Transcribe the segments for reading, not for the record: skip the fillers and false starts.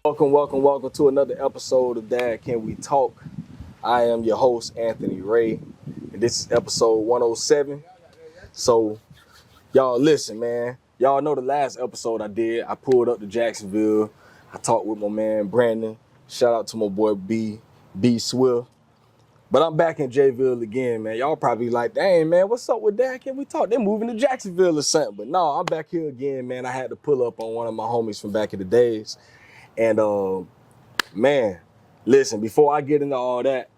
Welcome to another episode of Dad Can We Talk. I am your host, Anthony Ray, and this is episode 107. So, y'all listen, man. Y'all know the last episode I did, I pulled up to Jacksonville. I talked with my man, Brandon. Shout out to my boy, B Swift. But I'm back in Jayville again, man. Y'all probably like, dang, man, what's up with Dad Can We Talk? They're moving to Jacksonville or something. But no, I'm back here again, man. I had to pull up on one of my homies from back in the days. And, man, listen, before I get into all that,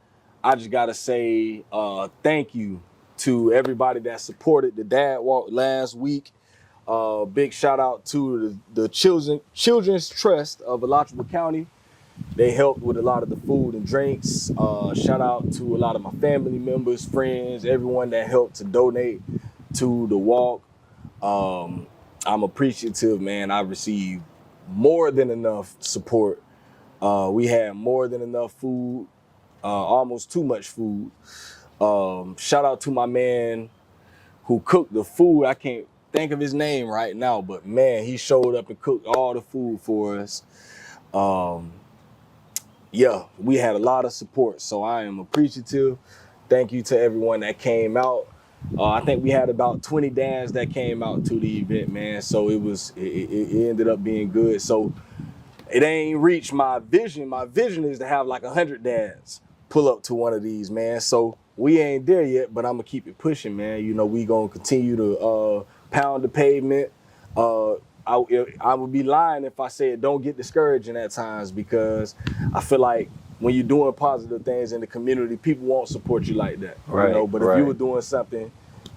I just got to say thank you to everybody that supported the Dad Walk last week. Big shout out to the Children's Trust of Alachua County. They helped with a lot of the food and drinks. Shout out to a lot of my family members, friends, everyone that helped to donate to the walk. I'm appreciative, man. I received more than enough support. We had more than enough food, almost too much food. Shout out to my man who cooked the food. I can't think of his name right now, but man, he showed up and cooked all the food for us. Yeah, we had a lot of support, so I am appreciative. Thank you to everyone that came out. I think we had about 20 dads that came out to the event, man. So it ended up being good. So it ain't reached my vision. My vision is to have like 100 dads pull up to one of these, man. So we ain't there yet, but I'm gonna keep it pushing, man. You know, we gonna continue to pound the pavement. I would be lying if I said don't get discouraging at times, because I feel like when you're doing positive things in the community, people won't support you like that. Right, you know? But right. if you were doing something,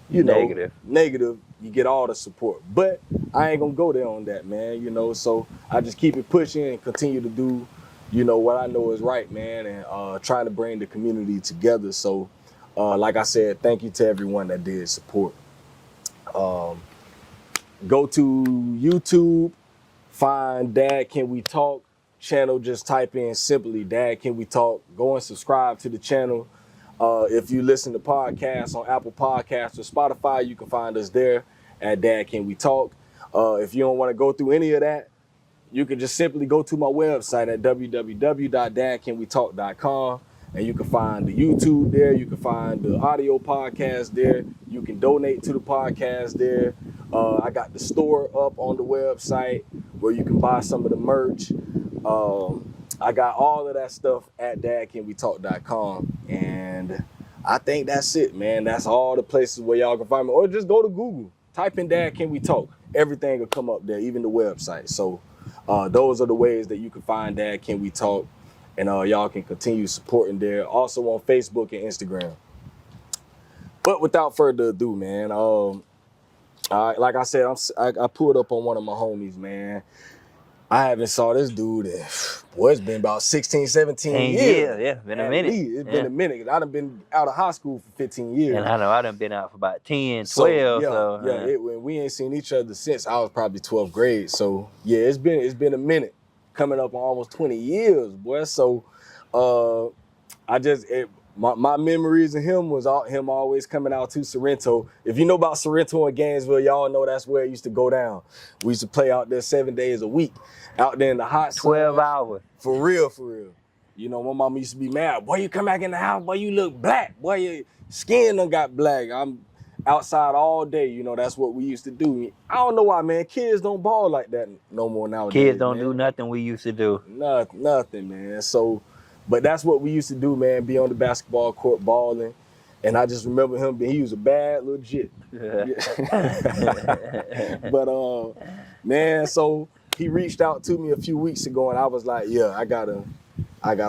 you know, negative, you get all the support. But I ain't gonna go there on that, man. You know, so I just keep it pushing and continue to do, you know, what I know is right, man, and trying to bring the community together. So, like I said, thank you to everyone that did support. Go to YouTube, find Dad Can We Talk channel. Just type in simply Dad Can We Talk. Go and subscribe to the channel. If you listen to podcasts on Apple Podcasts or Spotify, you can find us there at Dad Can We Talk. If you don't want to go through any of that, you can just simply go to my website at www.dadcanwetalk.com, and you can find the YouTube there. You can find the audio podcast there. You can donate to the podcast there. I got the store up on the website where you can buy some of the merch. I got all of that stuff at dadcanwetalk.com, and I think that's it, man. That's all the places where y'all can find me. Or just go to Google, type in Dad Can We Talk. Everything will come up there, even the website. So those are the ways that you can find Dad Can We Talk, and y'all can continue supporting there. Also on Facebook and Instagram. But without further ado, man, like I said, I pulled up on one of my homies, man. I haven't saw this dude in, boy, it's been about 16, 17 years. Yeah, been a minute. It's been a minute. I done been out of high school for 15 years. And I know I done been out for about 10, 12. We ain't seen each other since I was probably 12th grade. So yeah, it's been a minute, coming up on almost 20 years, boy. So my memories of him was him always coming out to Sorrento. If you know about Sorrento and Gainesville, y'all know that's where it used to go down. We used to play out there 7 days a week, out there in the hot sun. 12 hours. For real. You know, my mama used to be mad. Boy, you come back in the house, boy, you look black. Boy, your skin done got black. I'm outside all day. You know, that's what we used to do. I don't know why, man. Kids don't ball like that no more nowadays. Kids don't do nothing we used to do. Nothing, man. So, but that's what we used to do, man, be on the basketball court balling. And I just remember he was a bad little jit. But, man, so he reached out to me a few weeks ago, and I was like, yeah, I gotta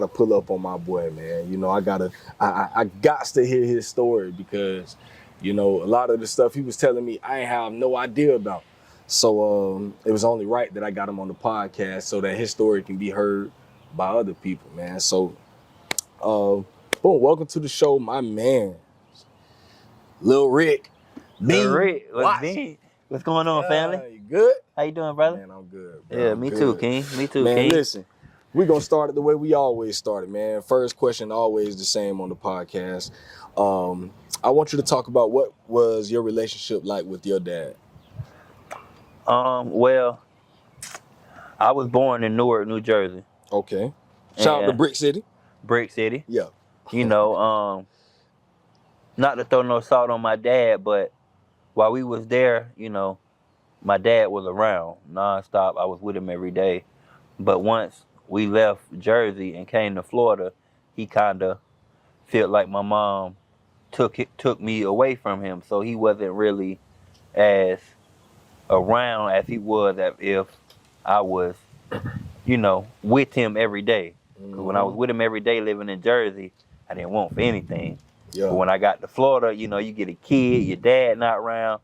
pull up on my boy, man. You know, I got to hear his story, because, you know, a lot of the stuff he was telling me, I ain't have no idea about. So it was only right that I got him on the podcast so that his story can be heard by other people, man. So, boom, welcome to the show, my man, Lil Rick. Lil Rick, what's going on, family? You good? How you doing, brother? Man, I'm good, bro. Yeah, me too, King. Me too, man, King. Man, listen, we're going to start it the way we always started, man. First question, always the same on the podcast. I want you to talk about what was your relationship like with your dad. Well, I was born in Newark, New Jersey. Okay. Shout out to And Brick City. Brick City. Yeah. You know, not to throw no salt on my dad, but while we was there, you know, my dad was around nonstop. I was with him every day. But once we left Jersey and came to Florida, he kind of felt like my mom took me away from him, so he wasn't really as around as he was if I was, you know, with him every day. Because when I was with him every day living in Jersey, I didn't want for anything. Yeah. But when I got to Florida, you know, you get a kid, your dad not around,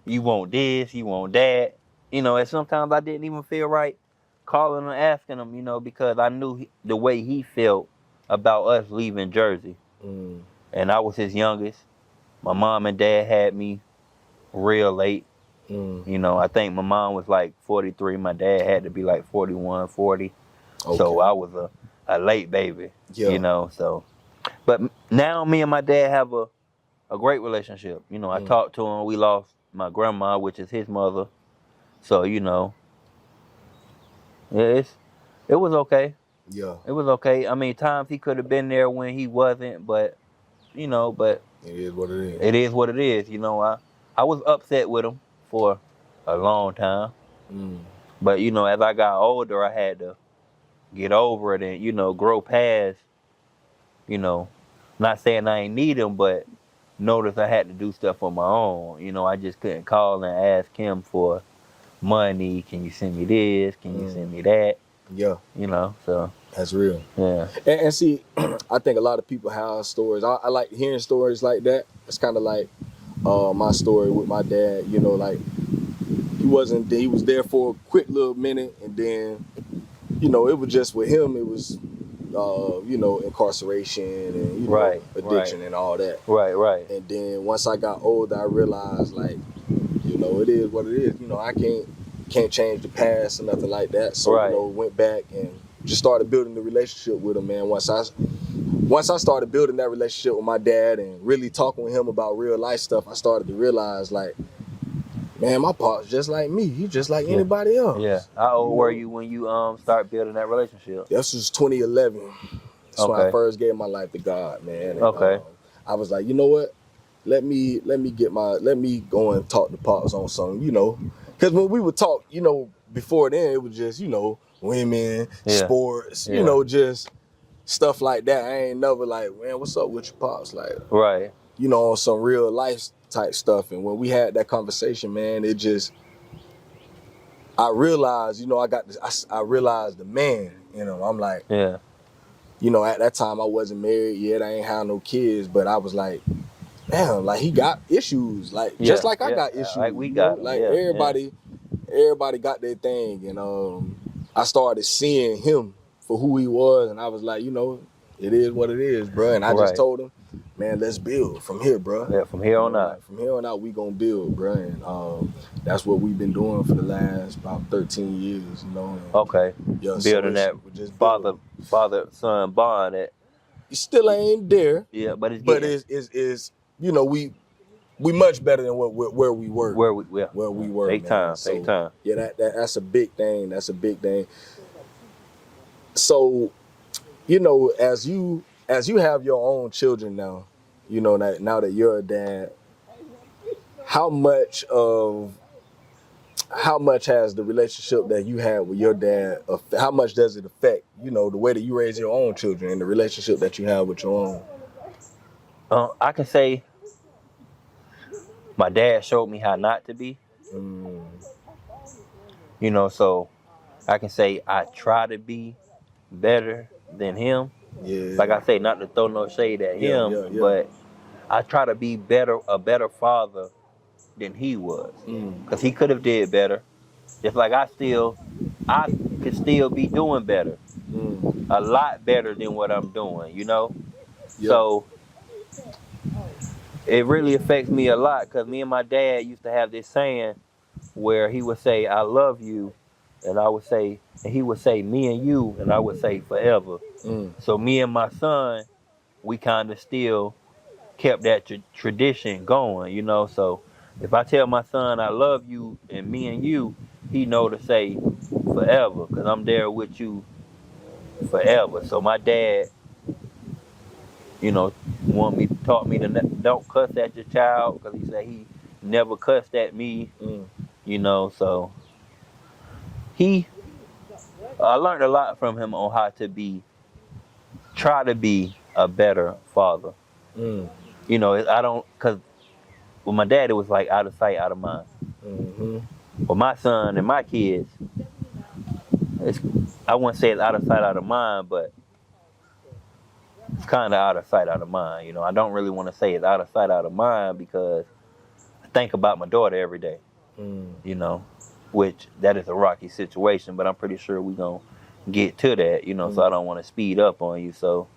you want this, you want that. You know, and sometimes I didn't even feel right calling and asking him, you know, because I knew the way he felt about us leaving Jersey. And I was his youngest. My mom and dad had me real late. You know, I think my mom was like 43. My dad had to be like 41, 40. Okay. So I was a late baby, you know. So, but now me and my dad have a great relationship. You know, I talked to him. We lost my grandma, which is his mother. So, you know, yeah, it was okay. Yeah. It was okay. I mean, times he could have been there when he wasn't, but, you know, but it is what it is. It is what it is. You know, I was upset with him for a long time. But, you know, as I got older, I had to get over it and, you know, grow past, you know, not saying I ain't need him, but notice I had to do stuff on my own. You know, I just couldn't call and ask him for money. Can you send me this? Can you send me that? Yeah. You know, so. That's real. Yeah. And see, I think a lot of people have stories. I like hearing stories like that. It's kind of like my story with my dad. You know, like he was there for a quick little minute, and then, you know, it was just with him. It was, you know, incarceration and, you know, addiction and all that. Right. And then once I got older, I realized, like, you know, it is what it is. You know, I can't change the past or nothing like that. So, you know, went back and just started building the relationship with him, man. Once I started building that relationship with my dad and really talking with him about real life stuff, I started to realize, like, man, my pop's just like me. He's just like anybody else. Yeah. How old were you when you start building that relationship? This was 2011. That's when I first gave my life to God, man. And, I was like, you know what? Let me go and talk to Pops on something, you know. Because when we would talk, you know, before then, it was just, you know, women, sports, you know, just stuff like that. I ain't never like, man, what's up with your Pops? Like, you know, on some real life type stuff. And when we had that conversation, man, it just, I realized, you know, I realized the man, you know. I'm like, you know, at that time I wasn't married yet. I ain't had no kids, but I was like, damn, like he got issues, like just like I got issues. Like we got, like everybody got their thing, and I started seeing him for who he was, and I was like, you know, it is what it is, bro. And I just told him, man, let's build from here, bro. Yeah, from here on out. Like, from here on out, we gonna build, bro. And that's what we've been doing for the last about 13 years, you know. And, yeah, building that father-son bond. That it still ain't there. Yeah, but it's you know, we much better than where we were. Where we were. Take time. Yeah, that's a big thing. That's a big thing. So, you know, as you have your own children now, you know, now that you're a dad, how much has the relationship that you had with your dad, how much does it affect, you know, the way that you raise your own children and the relationship that you have with your own? I can say my dad showed me how not to be. You know, so I can say I try to be better than him. Yeah. Like I say, not to throw no shade at him, but I try to be a better father than he was. Because he could have did better. Just like I could still be doing better. A lot better than what I'm doing, you know? So it really affects me a lot, because me and my dad used to have this saying where he would say, I love you, and he would say, me and you, and I would say, forever. So me and my son, we kind of still kept that tradition going, you know? So if I tell my son I love you and me and you, he know to say forever, because I'm there with you forever. So my dad, you know, taught me to don't cuss at your child, because he said he never cussed at me. You know, so I learned a lot from him on how to try to be a better father. You know, because with my dad, it was like out of sight, out of mind. With my son and my kids, I wouldn't say it's out of sight, out of mind, but it's kind of out of sight, out of mind. You know, I don't really want to say it's out of sight, out of mind, because I think about my daughter every day. You know, which that is a rocky situation, but I'm pretty sure we're going to get to that, you know, so I don't want to speed up on you. So,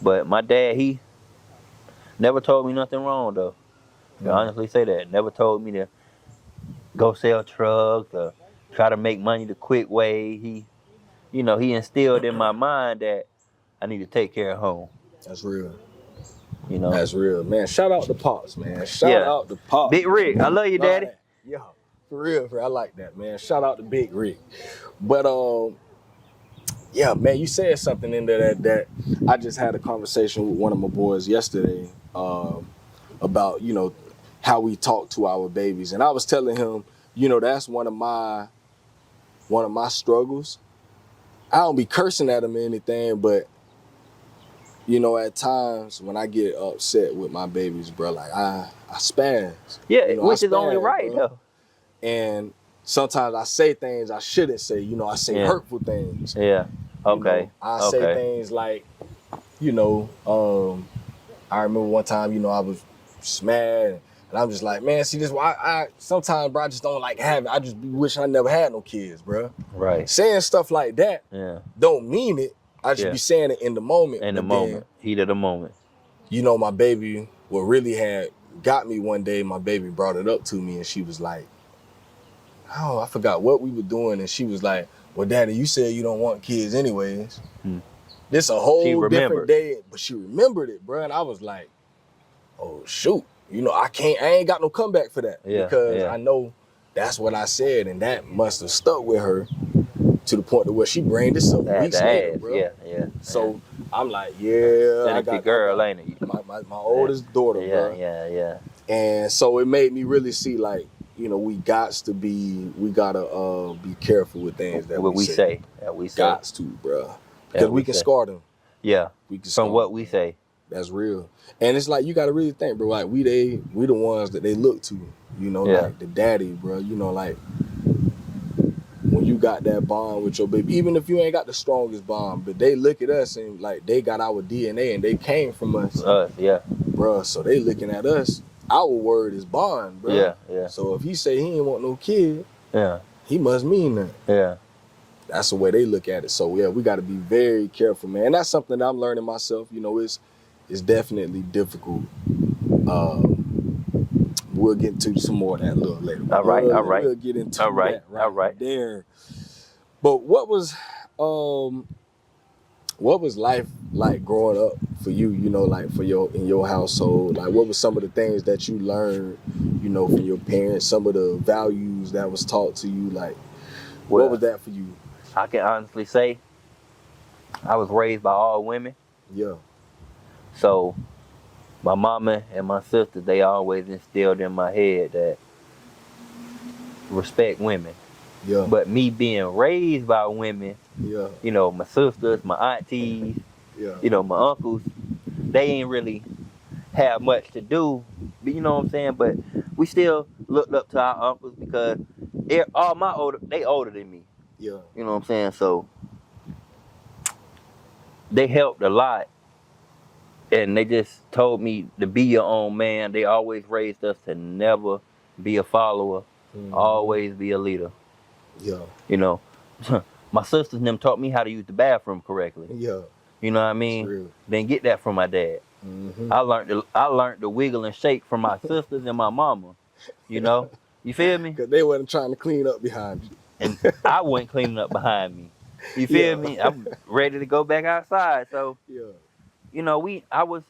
but my dad, he never told me nothing wrong, though. I honestly say that. Never told me to go sell drugs or try to make money the quick way. He instilled in my mind that I need to take care of home. That's real. You know? That's real, man. Shout out to Pops, man. Shout out to Pops. Big Rick, I love you, Daddy. Yeah, for real. I like that, man. Shout out to Big Rick. But yeah, man, you said something in there that I just had a conversation with one of my boys yesterday about, you know, how we talk to our babies. And I was telling him, you know, that's one of my struggles. I don't be cursing at him or anything, but you know, at times when I get upset with my babies, bro, like I spaz. Yeah, you know, which is only right, bro. though. And sometimes I say things I shouldn't say. You know, I say hurtful things. Yeah. Okay. You know, I say things like, you know, I remember one time, you know, I was just mad, and I'm just like, man, see this. I sometimes, bro, I just don't like having. I just wish I never had no kids, bro. Right. Saying stuff like that, don't mean it. I just be saying it in the moment. In the moment, heat of the moment. You know, my baby, what really had got me one day, my baby brought it up to me, and she was like, oh, I forgot what we were doing, and she was like, well, Daddy, you said you don't want kids anyways. This a whole different day, but she remembered it, bro, and I was like, oh, shoot. You know, I ain't got no comeback for that, because I know that's what I said, and that must have stuck with her to the point to where she brained this up weeks later, bro. Yeah. So I'm like, I got your girl, ain't it? My oldest daughter, bro. Yeah. And so it made me really see, like, you know, we gotta be careful with things that we say. Gots to, bro, because we can scar them. Yeah, we can from what we say. That's real. And it's like, you gotta really think, bro. Like we the ones that they look to. You know, like the daddy, bro. You know, like when you got that bond with your baby, even if you ain't got the strongest bond, but they look at us and like they got our DNA and they came from us. Bro. So they looking at us. Our word is bond, bro. Yeah. So if he say he ain't want no kid, he must mean that. Yeah. That's the way they look at it. So yeah, we got to be very careful, man. And that's something that I'm learning myself. You know, it's definitely difficult. We'll get into some more of that a little later. All right. We'll get into that right there. But what was life like growing up for you? You know, like in your household. Like, what were some of the things that you learned? You know, from your parents. Some of the values that was taught to you. Like, what was that for you? I can honestly say, I was raised by all women. Yeah. So, my mama and my sister, they always instilled in my head that respect women. Yeah. But me being raised by women, you know, my sisters, my aunties, you know, my uncles, they ain't really have much to do. But you know what I'm saying? But we still looked up to our uncles because they older than me. Yeah. You know what I'm saying? So they helped a lot. And they just told me to be your own man. They always raised us to never be a follower, always be a leader. Yeah. You know, my sisters and them taught me how to use the bathroom correctly. Yeah. You know what I mean? Didn't get that from my dad. I learned to wiggle and shake from my sisters and my mama. You know? You feel me? Because they wasn't trying to clean up behind you. And I wasn't cleaning up behind me. You feel me? I'm ready to go back outside. So, you know, I was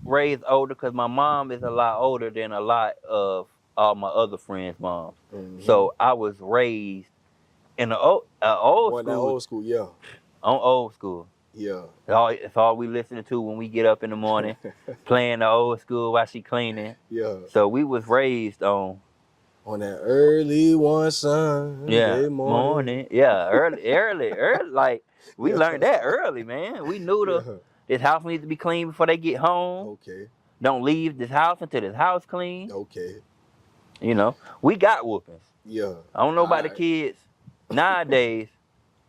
raised older because my mom is a lot older than a lot of all my other friends' moms. So I was raised in an old school. Old school, on old school. Yeah. It's all we listening to when we get up in the morning, playing the old school while she cleaning. Yeah. So we was raised on that early one Sunday morning. Yeah, early. Like we Yeah. learned that early, man. We knew Yeah. this house needs to be clean before they get home. Okay. Don't leave this house until this house clean. Okay. You know, we got whoopings. Yeah. I don't know about the Alright. kids nowadays,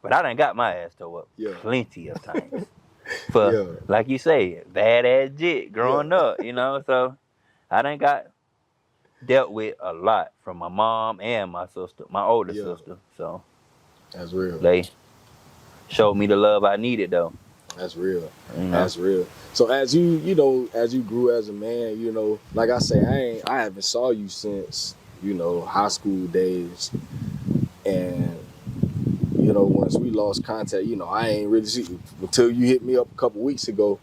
but I done got my ass towed up Yeah. plenty of times. For, Yeah. like you say, bad ass jit growing Yeah. up, you know? So I done got dealt with a lot from my mom and my sister, my older Yeah. sister. So That's real. they showed me the love I needed, though. That's real. You know? That's real. So as you grew as a man, like I say, I haven't saw you since, high school days. And, once we lost contact, I ain't really see you until you hit me up a couple weeks ago.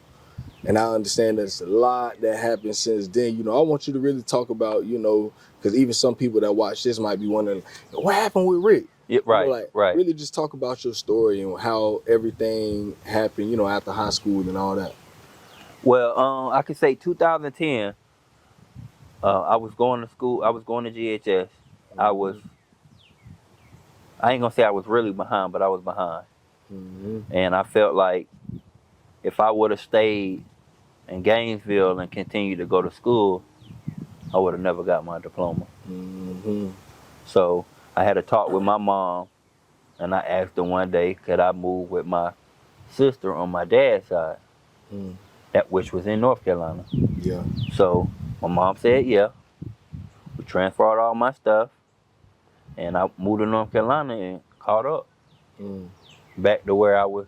And I understand there's a lot that happened since then. I want you to really talk about, because even some people that watch this might be wondering, what happened with Rick? Yeah, right, right. Really just talk about your story and how everything happened, after high school and all that. Well, I could say 2010, I was going to school. I was going to GHS. I ain't gonna say I was really behind, but I was behind. Mm-hmm. And I felt like if I would have stayed in Gainesville and continued to go to school, I would have never got my diploma. Mm-hmm. So I had a talk with my mom, and I asked her one day, could I move with my sister on my dad's side, which was in North Carolina. Yeah. So my mom said, yeah. We transferred all my stuff, and I moved to North Carolina and caught up back to where I was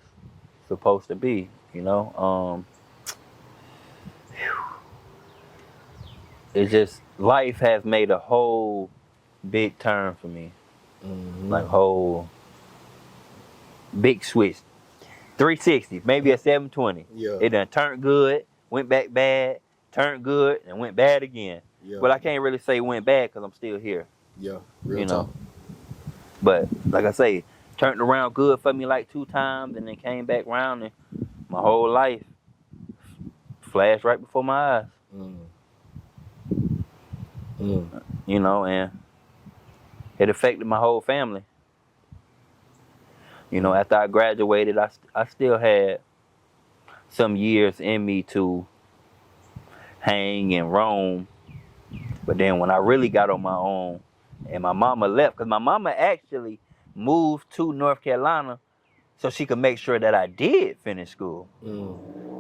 supposed to be. It's just life has made a whole big turn for me, like whole big switch, 360, maybe a 720. Yeah. It done turned good, went back bad, turned good, and went bad again. Yeah. But I can't really say went bad because I'm still here. Yeah, real talk. But like I say, turned around good for me like 2 times, and then came back around, and my whole life flashed right before my eyes. And it affected my whole family. After I graduated, I still had some years in me to hang and roam. But then when I really got on my own, and my mama left, because my mama actually moved to North Carolina so she could make sure that I did finish school.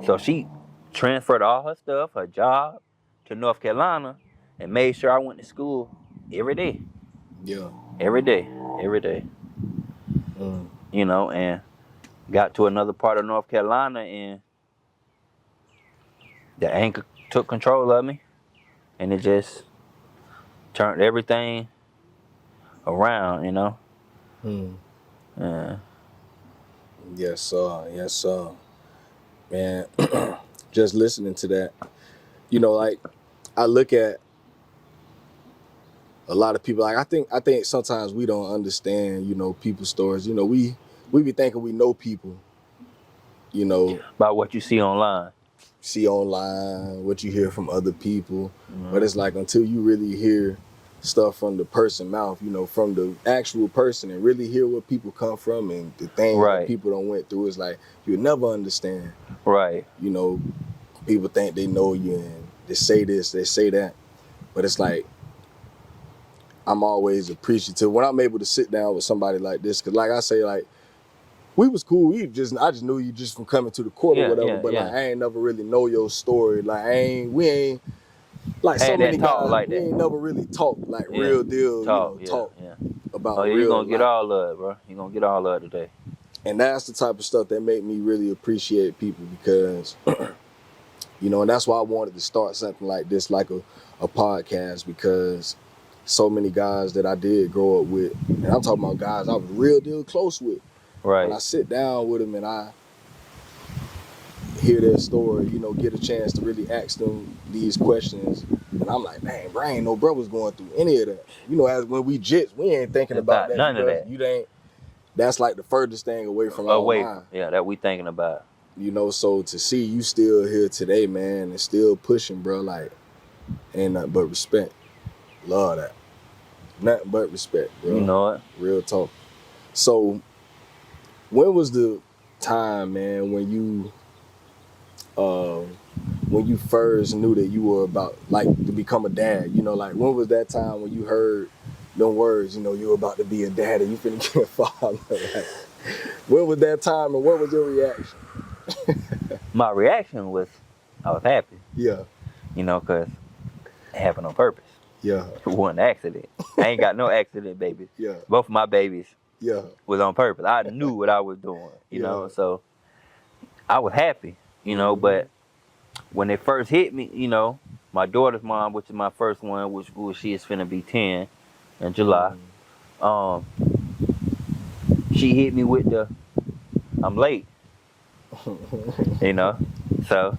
So she transferred all her stuff, her job, to North Carolina, and made sure I went to school every day. Yeah. Every day. And got to another part of North Carolina, and the anchor took control of me, and it just turned everything around, Yes, sir. Man, just listening to that, like I look at a lot of people, like I think sometimes we don't understand, people's stories. We be thinking we know people, by what you see online. See online, what you hear from other people. But it's like until you really hear stuff from the person's mouth, from the actual person, and really hear where people come from and the things that people don't went through, it's like you'll never understand. Right. People think they know you and they say this, they say that. But it's like I'm always appreciative when I'm able to sit down with somebody like this, because like I say, like we was cool. I just knew you just from coming to the court or whatever. But like I ain't never really know your story. Like we ain't like so many guys. Like we ain't never really talked like real deal. Talk about. Oh, you gonna get all of it, bro. You gonna get all of it today. And that's the type of stuff that make me really appreciate people, because and that's why I wanted to start something like this, like a podcast, because so many guys that I did grow up with, and I'm talking about guys I was real deal close with. Right. When I sit down with them and I hear their story, get a chance to really ask them these questions, and I'm like, man, bro, ain't no brothers going through any of that. As when we jits, we ain't thinking about that. None of that. You ain't, that's like the furthest thing away from our mind. Yeah, that we thinking about. You know, so to see you still here today, man, and still pushing, bro, like, ain't nothing but respect. Love that. Nothing but respect, bro. You know it. Real talk. So, when was the time, man, when you first knew that you were about, like, to become a dad? You know, like, when was that time when you heard them words, you know, you were about to be a dad and you finna get a father? Like, when was that time and what was your reaction? My reaction was, I was happy. Yeah. You know, because it happened on purpose. Yeah. It wasn't an accident. I ain't got no accident babies. Yeah. Both of my babies Yeah. was on purpose. I knew what I was doing, you know, so I was happy, you know, but when it first hit me, you know, my daughter's mom, which is my first one, which she is finna be 10 in July, she hit me with the, I'm late, you know, so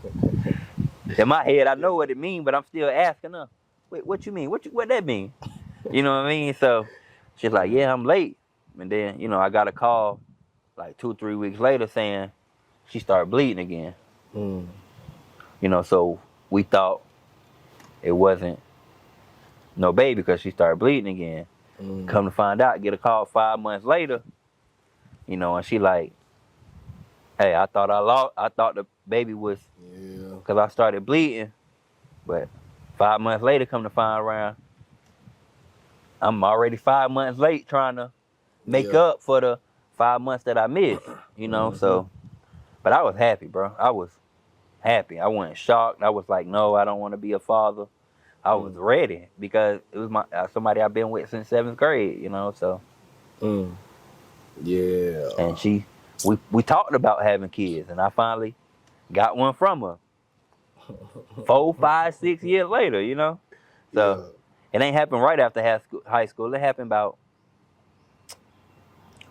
in my head, I know what it means, but I'm still asking her, wait, what you mean? What that mean? You know what I mean? So she's like, yeah, I'm late. And then, you know, I got a call like 2-3 weeks later saying she started bleeding again. You know, so we thought it wasn't no baby because she started bleeding again. Come to find out, get a call 5 months later, you know, and she like, hey, I thought the baby was, because I started bleeding, but 5 months later, come to find around, I'm already 5 months late trying to make up for the 5 months that I missed, you know, so, but I was happy, bro. I was happy. I wasn't shocked. I was like, no, I don't want to be a father. I was ready because it was somebody I've been with since 7th grade, you know, so. Yeah. And we talked about having kids, and I finally got one from her 4, 5, 6 years later, you know, so it ain't happened right after high school. It happened about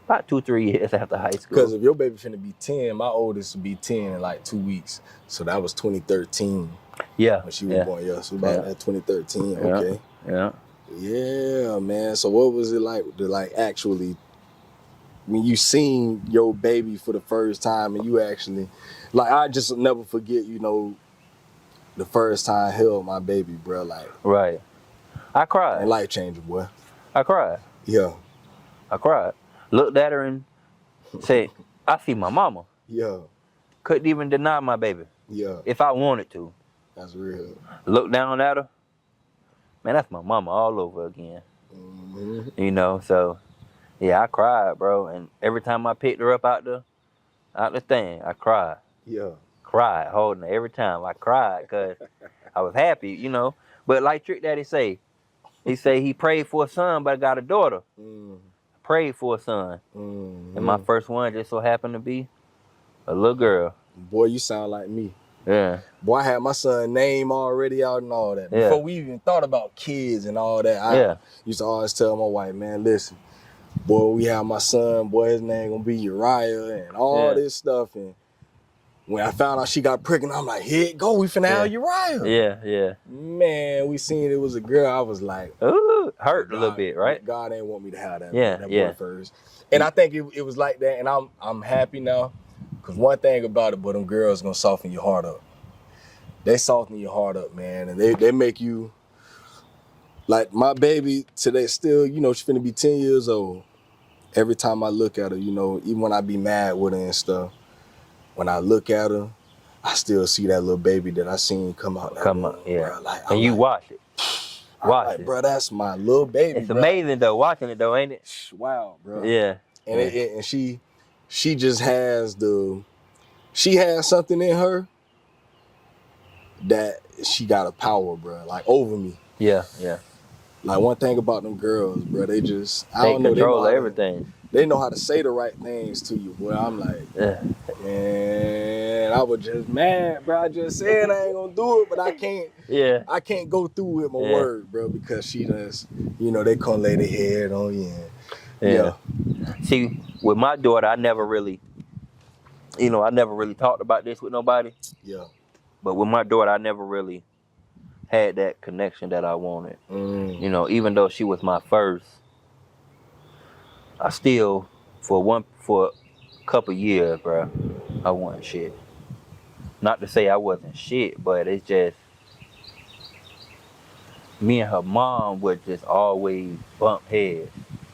2-3 years after high school. Because if your baby finna be 10, my oldest will be 10 in like 2 weeks. So that was 2013. Yeah. When she was born. Yeah, so about that 2013. Okay. Yeah. Yeah, man. So what was it like to like actually, when you seen your baby for the first time and you actually, like, I just never forget, you know, the first time I held my baby, bro. Like, right. I cried. Life changing, boy. I cried. Yeah. I cried. Looked at her and said, I see my mama. Yeah. Couldn't even deny my baby. Yeah. If I wanted to. That's real. Looked down at her. Man, that's my mama all over again. You know, so yeah, I cried, bro. And every time I picked her up out the thing, I cried. Yeah. Cried, holding her every time. I cried because I was happy, you know. But like Trick Daddy say, he prayed for a son, but I got a daughter. Prayed for a son. And my first one just so happened to be a little girl. Boy, you sound like me. Yeah. Boy, I had my son's name already out and all that. Before we even thought about kids and all that, I used to always tell my wife, man, listen, boy, we have my son, boy, his name gonna be Uriah and all this stuff. And when I found out she got pregnant, I'm like, here it go, we finna have Uriah. Yeah. Man, we seen it was a girl. I was like, ooh, hurt a little bit, right? God ain't want me to have that, that boy first. And I think it was like that, and I'm happy now. Cause one thing about it, but them girls gonna soften your heart up. They soften your heart up, man, and they make you, like my baby today still, you know, she finna be 10 years old. Every time I look at her, you know, even when I be mad with her and stuff, when I look at her, I still see that little baby that I seen come out. Yeah. Like, and you watch it. Watch it. Bro, that's my little baby. It's amazing though, watching it though, ain't it? Wow, bro. Yeah. And and she just has she has something in her that she got a power, bro, like over me. Yeah. Like one thing about them girls, bro, they just, I don't know, control of everything. They know how to say the right things to you, boy. I'm like, man, I was just mad, bro. I just said I ain't gonna do it, but I can't. I can't go through with my word, bro, because she does, you know, they come lay their head on you. Yeah. See, with my daughter, I never really talked about this with nobody. Yeah. But with my daughter, I never really had that connection that I wanted. You know, even though she was my first, I still for a couple years, bro, I wasn't shit. Not to say I wasn't shit, but it's just me and her mom would just always bump heads.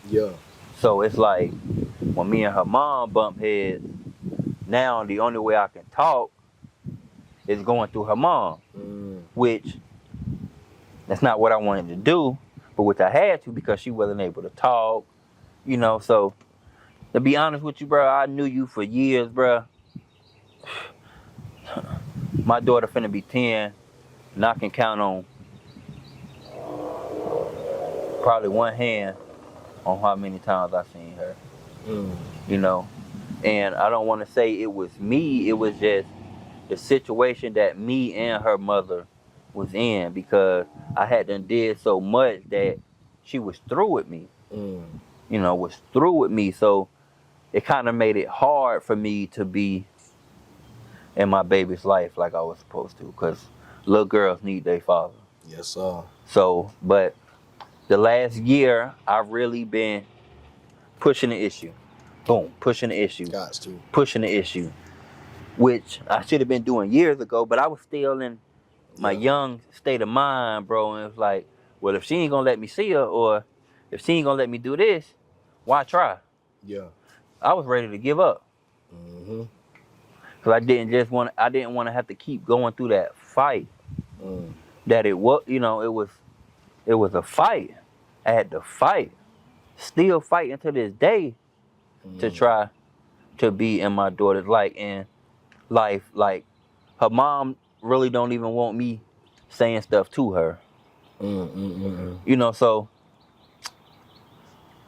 Yeah. So it's like when me and her mom bump heads, now the only way I can talk is going through her mom, which that's not what I wanted to do, but which I had to because she wasn't able to talk, you know. So to be honest with you, bro, I knew you for years, bro. My daughter finna be 10, and I can count on probably one hand on how many times I seen her, you know. And I don't want to say it was me, it was just the situation that me and her mother was in, because I had done did so much that she was through with me, you know, was through with me. So it kind of made it hard for me to be in my baby's life like I was supposed to, because little girls need their father. Yes, sir. So, but the last year, I've really been pushing the issue. Boom, pushing the issue. Got to. Pushing the issue, which I should have been doing years ago, but I was still in my young state of mind, bro. And it was like, well, if she ain't gonna let me see her, or if she ain't gonna let me do this, why try? Yeah. I was ready to give up. Cause I didn't want to have to keep going through that fight. That it was, you know, it was a fight. I had to fight, still fighting to this day, to try to be in my daughter's life. Like her mom really don't even want me saying stuff to her. You know, so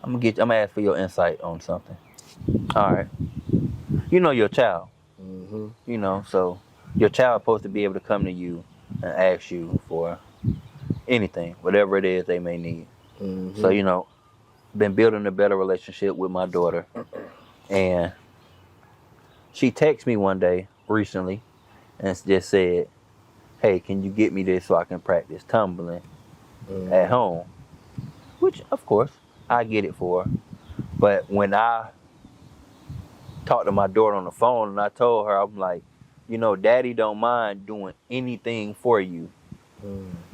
I'm gonna ask for your insight on something. All right, you know your child. You know, so your child supposed to be able to come to you and ask you for anything, whatever it is they may need. So, you know, been building a better relationship with my daughter, and she texted me one day recently and just said, hey, can you get me this so I can practice tumbling at home? Which, of course, I get it for her. But when I talked to my daughter on the phone and I told her, I'm like, you know, daddy don't mind doing anything for you.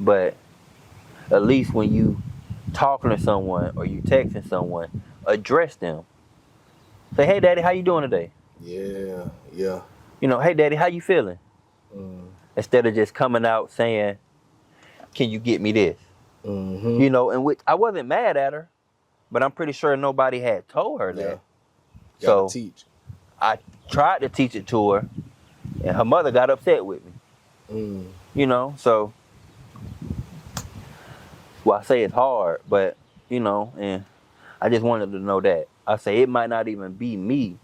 But at least when you talking to someone or you texting someone, address them. Say, hey, daddy, how you doing today? Yeah, yeah. You know, hey, daddy, how you feeling? Instead of just coming out saying, can you get me this? You know, and which I wasn't mad at her, but I'm pretty sure nobody had told her that. Gotta teach. I tried to teach it to her, and her mother got upset with me. You know, so, well, I say it's hard, but, you know, and I just wanted to know that. I say it might not even be me.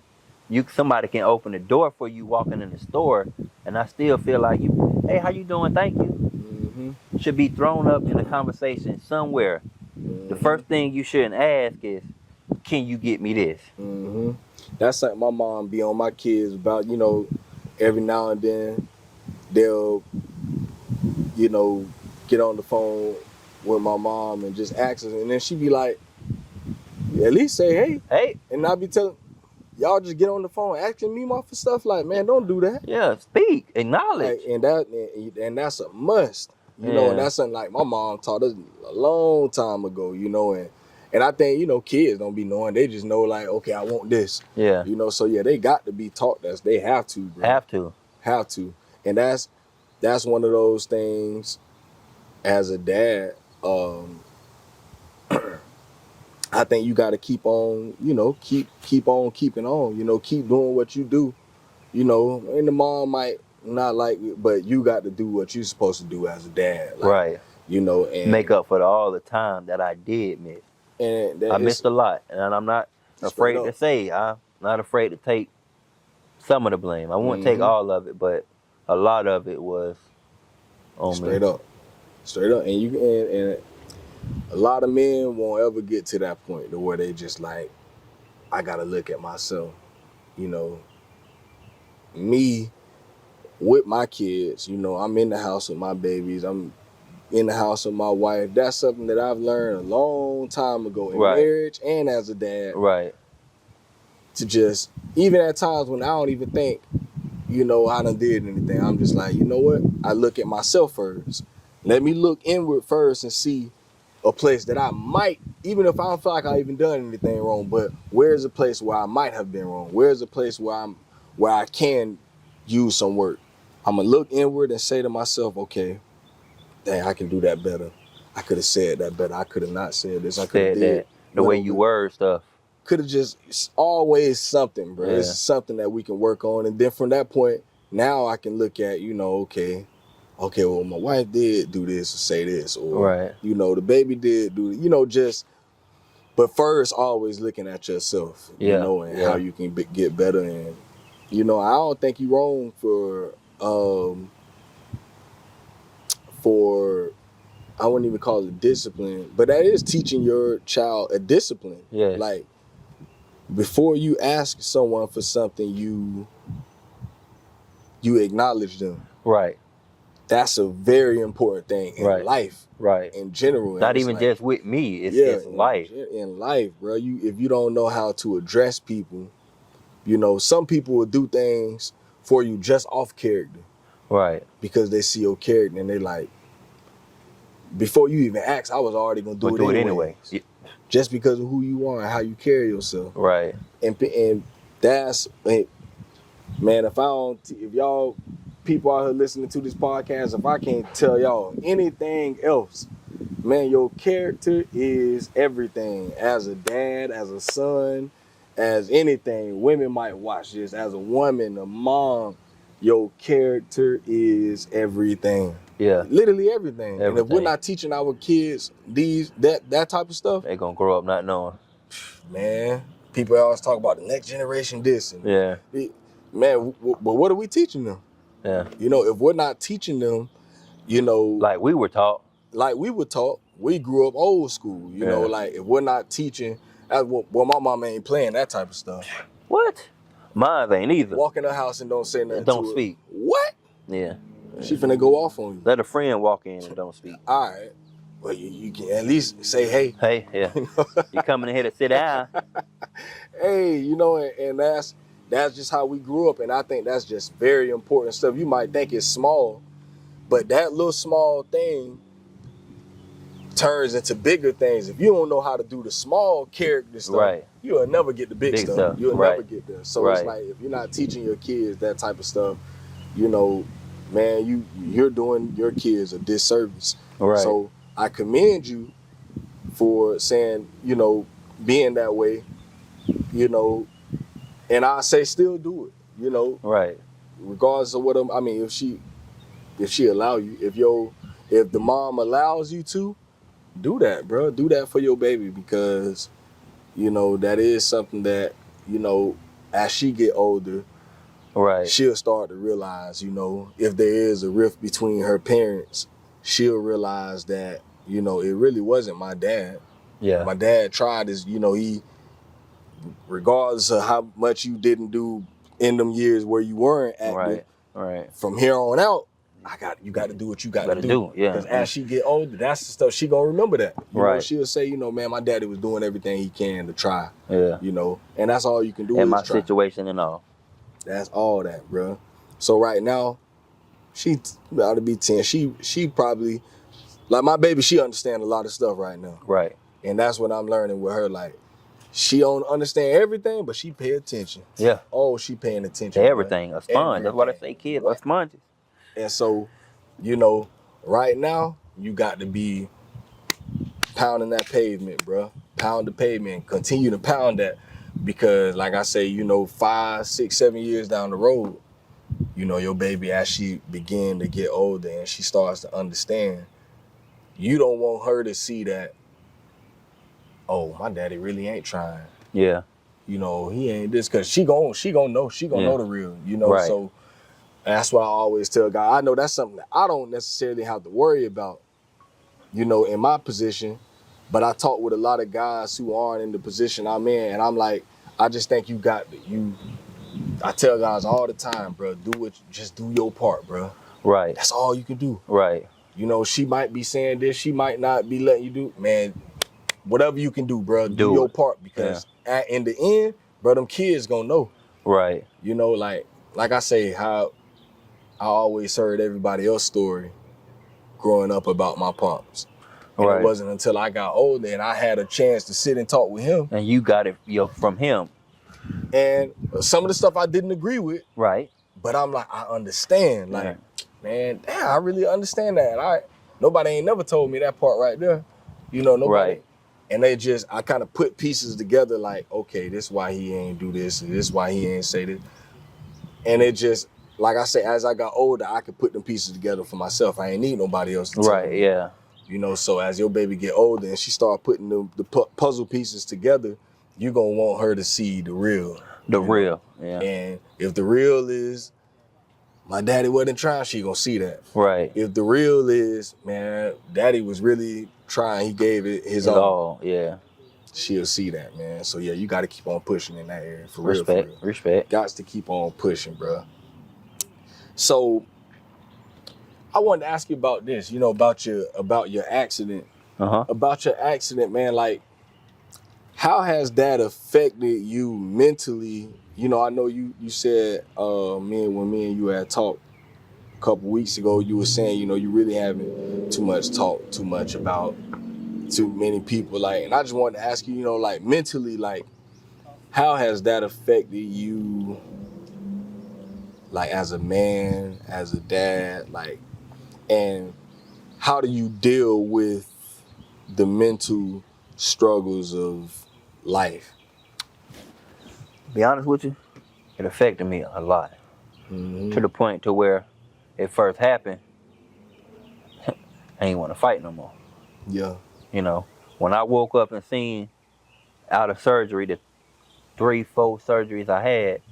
Somebody can open the door for you walking in the store, and I still feel like you, hey, how you doing? Thank you. Should be thrown up in a conversation somewhere. The first thing you shouldn't ask is, can you get me this? That's like my mom be on my kids about, you know, every now and then they'll, you know, get on the phone with my mom and just ask us, and then she be like, at least say hey, and I be telling y'all, just get on the phone asking me more for stuff. Like, man, don't do that. Yeah, speak, acknowledge. Like, and that's a must, you know. And that's something like my mom taught us a long time ago, you know. And I think, you know, kids don't be knowing. They just know, like, okay, I want this. Yeah. You know, so yeah, they got to be taught that. They have to, bro. Have to. And that's one of those things as a dad, I think you got to keep on, you know, keep on keeping on, you know, keep doing what you do, you know. And the mom might not like it, but you got to do what you're supposed to do as a dad. Like, right. You know, and make up for all the time that I did miss. And I missed a lot, and I'm not afraid to say, I'm not afraid to take some of the blame. I won't take all of it, but a lot of it was on straight me. Straight up. And and a lot of men won't ever get to that point to where they just like, I gotta look at myself. You know, me with my kids, you know, I'm in the house with my babies, I'm in the house with my wife. That's something that I've learned a long time ago in marriage and as a dad. Right. to just, even at times when I don't even think, you know, I done did anything, I'm just like, you know what? I look at myself first. Let me look inward first and see a place that I might, even if I don't feel like I even done anything wrong, but where's a place where I might have been wrong? Where's a place where I can use some work? I'm gonna look inward and say to myself, okay, dang, I can do that better. I could have said that better. I could have not said this. I could have Said did that the way you word stuff. Could have just, it's always something, bro. Yeah. It's something that we can work on. And then from that point, now I can look at, you know, okay, well, my wife did do this or say this, or, Right. you know, the baby did do, you know, just, but first, always looking at yourself, Yeah. you know, and how you can get better. And, you know, I don't think you're wrong for, I wouldn't even call it discipline, but that is teaching your child a discipline. Yes. Like, before you ask someone for something, you acknowledge them. Right. That's a very important thing in life. Right. In general. Not even like, just with me. It's just life. In life, bro. If you don't know how to address people, you know, some people will do things for you just off character. Right. Because they see your character and they like, before you even ask, I was already gonna do it anyway. Yeah. Just because of who you are and how you carry yourself. Right. And that's, man, if y'all people out here listening to this podcast, if I can't tell y'all anything else, man, your character is everything. As a dad, as a son, as anything, women might watch this. As a woman, a mom, your character is everything. Yeah. Literally everything. And if we're not teaching our kids that type of stuff, they're gonna grow up not knowing. Man, people always talk about the next generation this. And man, but what are we teaching them? Yeah. You know, if we're not teaching them, you know, like we were taught, we grew up old school. You know, like if we're not teaching, well, my mama ain't playing that type of stuff. What? Mine ain't either. Walk in the house and don't say nothing. Don't speak. What? Yeah. She finna go off on you. Let a friend walk in and don't speak. All right. Well, you can at least say, hey. Hey, yeah. You coming in here to sit down. Hey, you know, and that's just how we grew up. And I think that's just very important stuff. You might think it's small, but that little small thing turns into bigger things. If you don't know how to do the small character stuff, you'll never get the big stuff. You'll never get there. So it's like, if you're not teaching your kids that type of stuff, you know, man, you're doing your kids a disservice. Right. So I commend you for saying, you know, being that way, you know, and I say still do it, you know. Right. Regardless of what I mean, if she allow you, if the mom allows you to, do that, bro. Do that for your baby, because, you know, that is something that, you know, as she get older, she'll start to realize, you know, if there is a rift between her parents, she'll realize that, you know, it really wasn't my dad. Yeah. My dad tried his, you know, regardless of how much you didn't do in them years where you weren't active, from here on out, you got to do what you got to do. Yeah. Because as she get older, that's the stuff she gonna remember that. You know, she'll say, you know, man, my daddy was doing everything he can to try. Yeah. You know, and that's all you can do. And my situation and all. That's all that, bro. So right now, she about to be 10. She probably, like my baby, she understands a lot of stuff right now. Right. And that's what I'm learning with her. Like, she don't understand everything, but she pay attention. Yeah. Oh, she paying attention. To everything. A sponge. That's what I say, kids are sponges. And so, you know, right now, you got to be pounding that pavement, bro. Pound the pavement. Continue to pound that. Because, like I say, you know, 5, 6, 7 years down the road, you know, your baby, as she begin to get older and she starts to understand, you don't want her to see that, oh, my daddy really ain't trying. Yeah. You know, he ain't this, because she gonna know. She gonna know the real, you know. Right. So that's what I always tell God. I know that's something that I don't necessarily have to worry about, you know, in my position. But I talk with a lot of guys who aren't in the position I'm in, and I'm like, I just think I tell guys all the time, bro, just do your part, bro. Right. That's all you can do. Right. You know, she might be saying this, she might not be letting you do, man, whatever you can do, bro, do your part, because in the end, bro, them kids gonna know. Right. You know, like I say, how I always heard everybody else's story growing up about my pops. And Right. it wasn't until I got older and I had a chance to sit and talk with him. And you got it from him. And some of the stuff I didn't agree with. Right. But I'm like, I understand. Like, man, damn, I really understand that. And nobody ain't never told me that part right there. You know, nobody. Right. And I kind of put pieces together like, okay, this why he ain't do this, and this why he ain't say this. And it just, like I say, as I got older, I could put them pieces together for myself. I ain't need nobody else to tell me. Right, yeah. You know, so as your baby get older and she start putting the puzzle pieces together, you gonna want her to see the real. The real, yeah. And if the real is, my daddy wasn't trying, she gonna see that. Right. If the real is, man, daddy was really trying, he gave it his all. Yeah. She'll see that, man. So yeah, you got to keep on pushing in that area for real. Respect. Got to keep on pushing, bro. So I wanted to ask you about this. You know, about your accident. About your accident, man. Like, how has that affected you mentally? You know, I know you said when me and you had talked a couple weeks ago, you were saying, you know, you really haven't talked too much about too many people. Like, and I just wanted to ask you, you know, like mentally, like, how has that affected you, like as a man, as a dad, like, and how do you deal with the mental struggles of life? Be honest with you, it affected me a lot. To the point to where it first happened, I ain't want to fight no more. Yeah. You know, when I woke up and seen out of surgery, the 3-4 surgeries I had,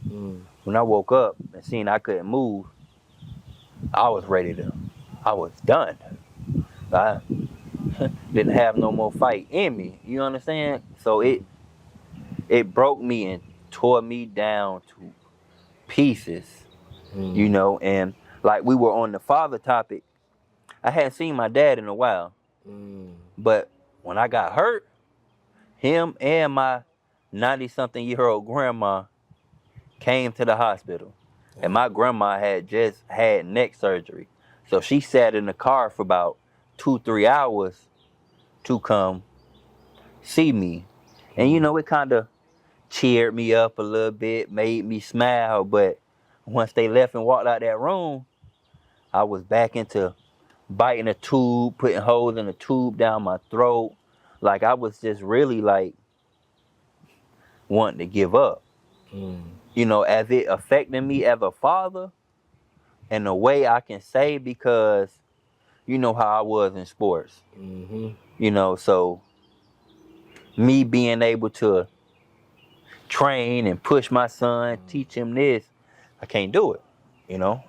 when I woke up and seen I couldn't move, I was done. I didn't have no more fight in me. You understand? So it broke me and tore me down to pieces. You know, and like we were on the father topic, I hadn't seen my dad in a while. But when I got hurt, him and my 90-something-year-old grandma came to the hospital. And my grandma had just had neck surgery. So she sat in the car for about 2-3 hours to come see me. And, you know, it kind of cheered me up a little bit, made me smile. But once they left and walked out that room, I was back into biting a tube, putting holes in a tube down my throat. Like, I was just really, like, wanting to give up. You know, as it affected me as a father, in a way I can say, because you know how I was in sports. You know, so me being able to train and push my son, teach him this, I can't do it, you know?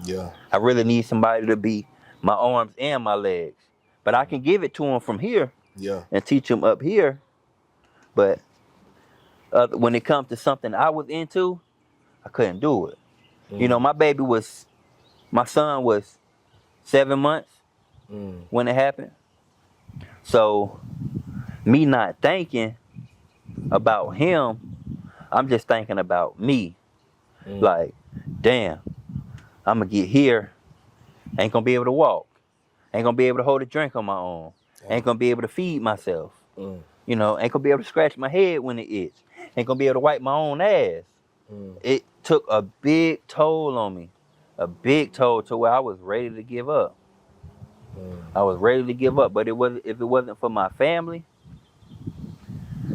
Yeah. I really need somebody to be my arms and my legs. But I can give it to him from here and teach him up here. But when it comes to something I was into, I couldn't do it. You know, my son was 7 months when it happened. So me not thinking about him, I'm just thinking about me. Like, damn, I'm gonna get here, ain't gonna be able to walk, ain't gonna be able to hold a drink on my own, ain't gonna be able to feed myself. You know, ain't gonna be able to scratch my head when it itch, ain't gonna be able to wipe my own ass. It took a big toll on me, a big toll to where I was ready to give up. I was ready to give up, but if it wasn't for my family,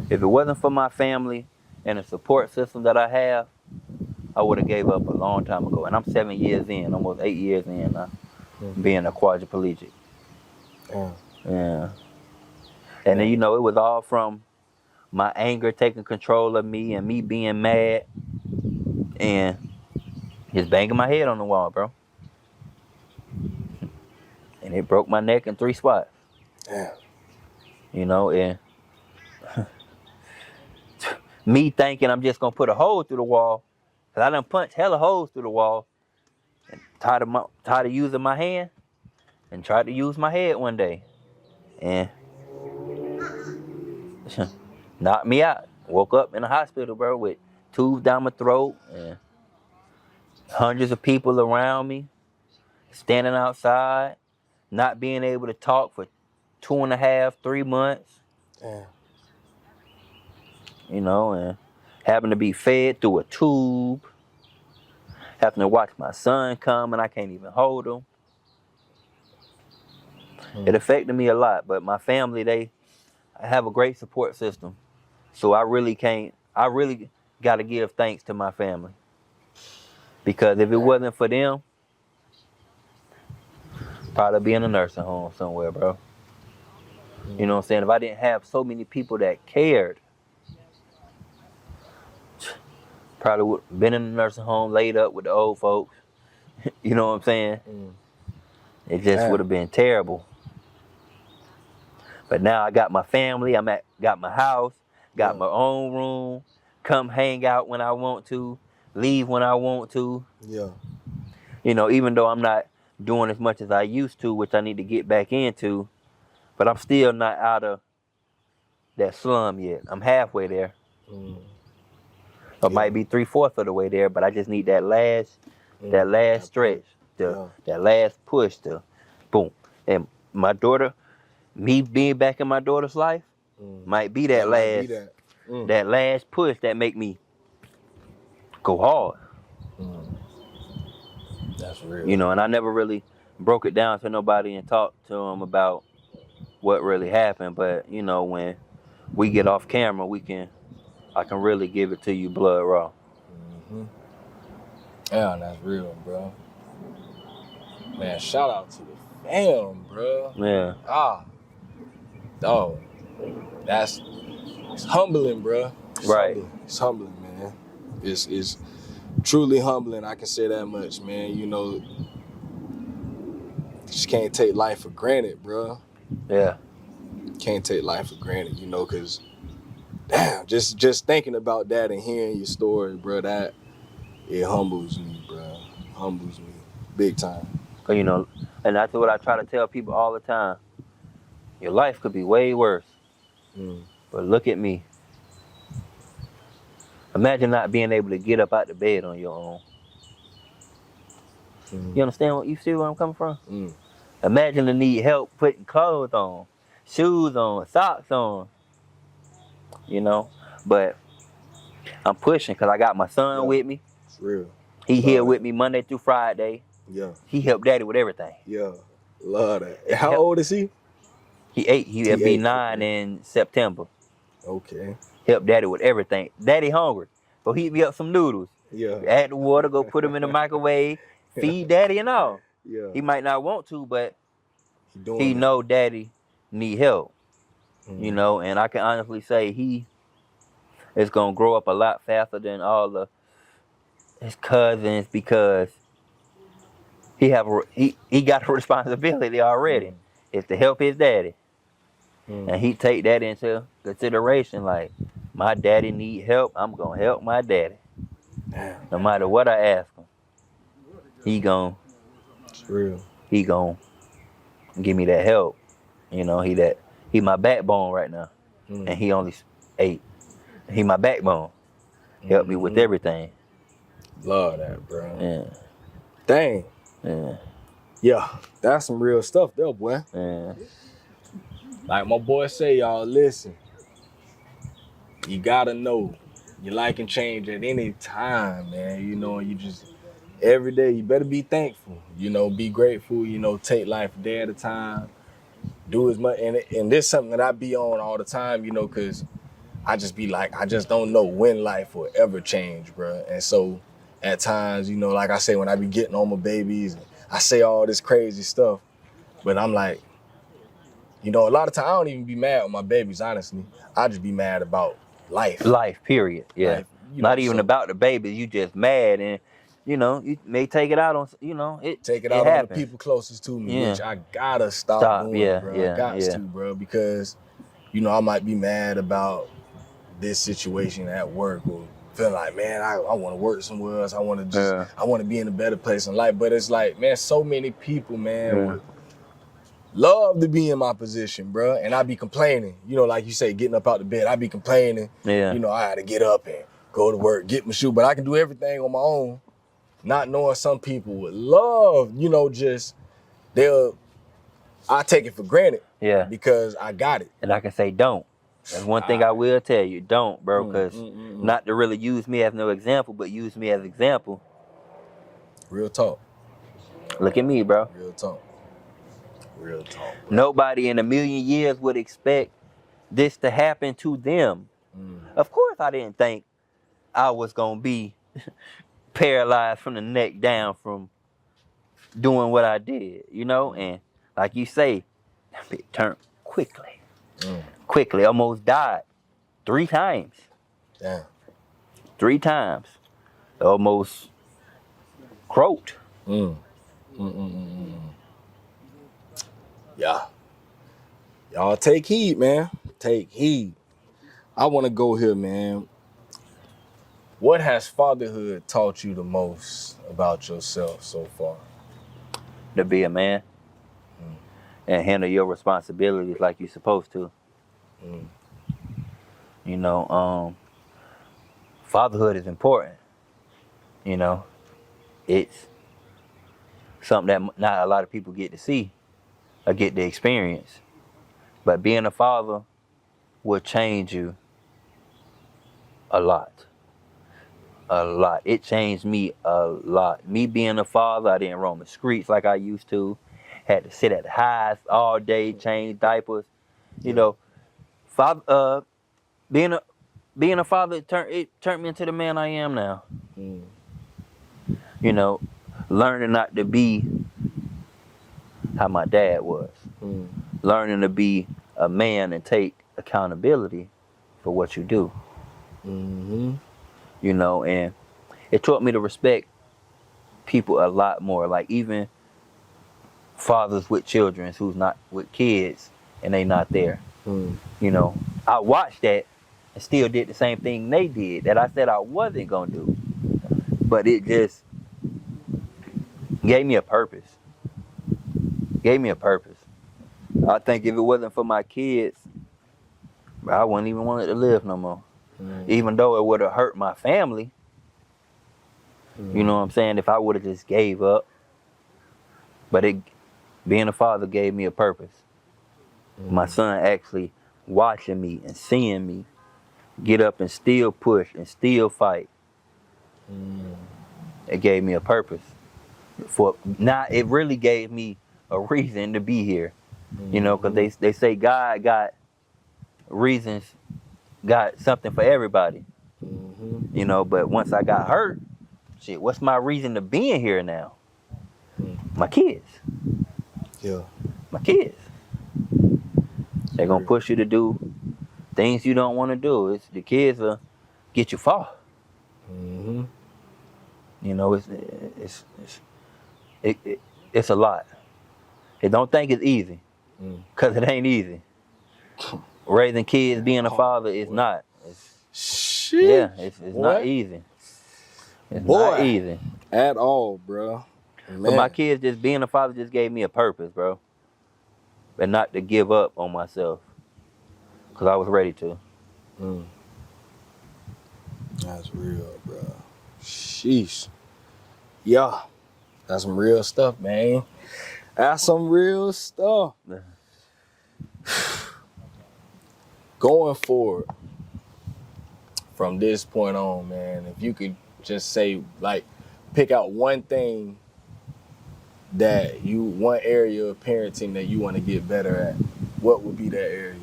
and the support system that I have, I would have gave up a long time ago. And I'm 7 years in, almost 8 years in now, being a quadriplegic. Yeah. And then, you know, it was all from my anger taking control of me and me being mad and just banging my head on the wall, bro. And it broke my neck in 3 spots. Damn. You know, and me thinking I'm just gonna put a hole through the wall, cause I done punched hella holes through the wall, and tired of using my hand, and tried to use my head one day, and knocked me out. woke up in the hospital, bro, with tubes down my throat and hundreds of people around me, standing outside, not being able to talk for 2.5, 3 months. Damn. You know, and having to be fed through a tube, having to watch my son come and I can't even hold him. It affected me a lot, but my family, I have a great support system. So I really got to give thanks to my family. Because if it wasn't for them, probably be in a nursing home somewhere, bro. You know what I'm saying? If I didn't have so many people that cared, probably would have been in a nursing home, laid up with the old folks. You know what I'm saying? It just would have been terrible. But now I got my family, got my house, got my own room, come hang out when I want to, leave when I want to. Yeah. You know, even though I'm not doing as much as I used to, which I need to get back into, but I'm still not out of that slum yet. I'm halfway there. Or might be 3/4 of the way there, but I just need that last stretch, that last push to boom. And my daughter, me being back in my daughter's life, might be that that last push that make me go hard. That's real. You know, and I never really broke it down to nobody and talked to them about what really happened. But you know, when we get off camera, I can really give it to you blood raw. Yeah, that's real, bro. Man, shout out to the fam, bro. Yeah. Dog. It's humbling, bro. It's humbling, man. It's truly humbling. I can say that much, man. You know, just can't take life for granted, bro. Yeah. Can't take life for granted, you know, because damn, just thinking about that and hearing your story, bro, it humbles me, bro. Humbles me big time. Cause you know, and that's what I try to tell people all the time. Your life could be way worse, but look at me. Imagine not being able to get up out the bed on your own. You understand you see where I'm coming from? Imagine to need help putting clothes on, shoes on, socks on. You know, but I'm pushing because I got my son with me. It's real. He here with me Monday through Friday. Yeah. He helped daddy with everything. Yeah. Love that. How old is he? He 8. He'll be 9 in September. Okay. Help daddy with everything. Daddy hungry. Go heat me up some noodles. Yeah. Add the water, go put them in the microwave, feed daddy and all. Yeah. He might not want to, but he know daddy need help. You know, and I can honestly say he is gonna grow up a lot faster than all of his cousins because he got a responsibility already. Is to help his daddy. And he take that into consideration, like, my daddy need help, I'm gonna help my daddy. Damn. No matter what I ask him, it's real. He gonna give me that help. You know, he my backbone right now. And he only 8. He my backbone. Help me with everything. Love that, bro. Yeah. Dang. Yeah. Yeah, that's some real stuff there, boy. Yeah. Like my boy say, y'all, listen. You gotta know your life can change at any time, man. You know, you just every day you better be thankful. You know, be grateful. You know, take life a day at a time. Do as much, and this is something that I be on all the time. You know, cause I just be like, I just don't know when life will ever change, bro. And so at times, you know, like I say, when I be getting on my babies, I say all this crazy stuff, but I'm like, you know, a lot of times I don't even be mad with my babies, honestly. I just be mad about life. Life, period. Yeah. Life, you know, not even about the baby. You just mad and, you know, you may take it out on, you know, take it out on the people closest to me, which I gotta stop doing, bro. I got to, bro, because, you know, I might be mad about this situation at work or feeling like, man, I want to work somewhere else. I want to be in a better place in life. But it's like, man, so many people, man, love to be in my position, bro. And I be complaining. You know, like you say, getting up out the bed. I be complaining. Yeah. You know, I had to get up and go to work, get my shoe. But I can do everything on my own. Not knowing some people would love, you know, just I take it for granted. Yeah. Because I got it. And I can say don't. That's one thing I will tell you. Don't, bro. Because not to really use me as no example, but use me as example. Real talk. Look at me, bro. Real talk. Real talk. Bro. Nobody in a million years would expect this to happen to them. Of course, I didn't think I was going to be paralyzed from the neck down from doing what I did, you know? And like you say, it turned quickly. Quickly. Almost died 3 times. Damn. 3 times. Almost croaked. Yeah. Y'all take heed, man. Take heed. I want to go here, man. What has fatherhood taught you the most about yourself so far? To be a man and handle your responsibilities like you're supposed to. You know, fatherhood is important. You know, it's something that not a lot of people get to see or get to experience. But being a father will change you a lot. A lot. It changed me a lot. Me being a father, I didn't roam the streets like I used to. Had to sit at the highs all day, change diapers. You know, father, being a father, it turned me into the man I am now. You know, learning not to be how my dad was. Learning to be a man and take accountability for what you do. You know, and it taught me to respect people a lot more. Like even fathers with children who's not with kids and they not there. You know, I watched that and still did the same thing they did that I said I wasn't gonna do. But it just gave me a purpose. Gave me a purpose. I think if it wasn't for my kids, I wouldn't even want it to live no more. Even though it would have hurt my family. You know what I'm saying? If I would have just gave up. But being a father gave me a purpose. My son actually watching me and seeing me get up and still push and still fight. It gave me a purpose. It really gave me a reason to be here. You know, because they say God got reasons, got something for everybody. You know, but once I got hurt, shit, what's my reason to being here now? My kids. Yeah. My kids. They're going to push you to do things you don't want to do. The kids will get you far. You know, it's a lot. They don't think it's easy, because it ain't easy. Raising kids, being a father is not. It's not easy. It's not easy. At all, bro. But my kids, just being a father just gave me a purpose, bro. And not to give up on myself. Because I was ready to. That's real, bro. Sheesh. Yeah. That's some real stuff, man. That's some real stuff. Going forward, from this point on, man, if you could just say, like, pick out one thing one area of parenting that you want to get better at, what would be that area?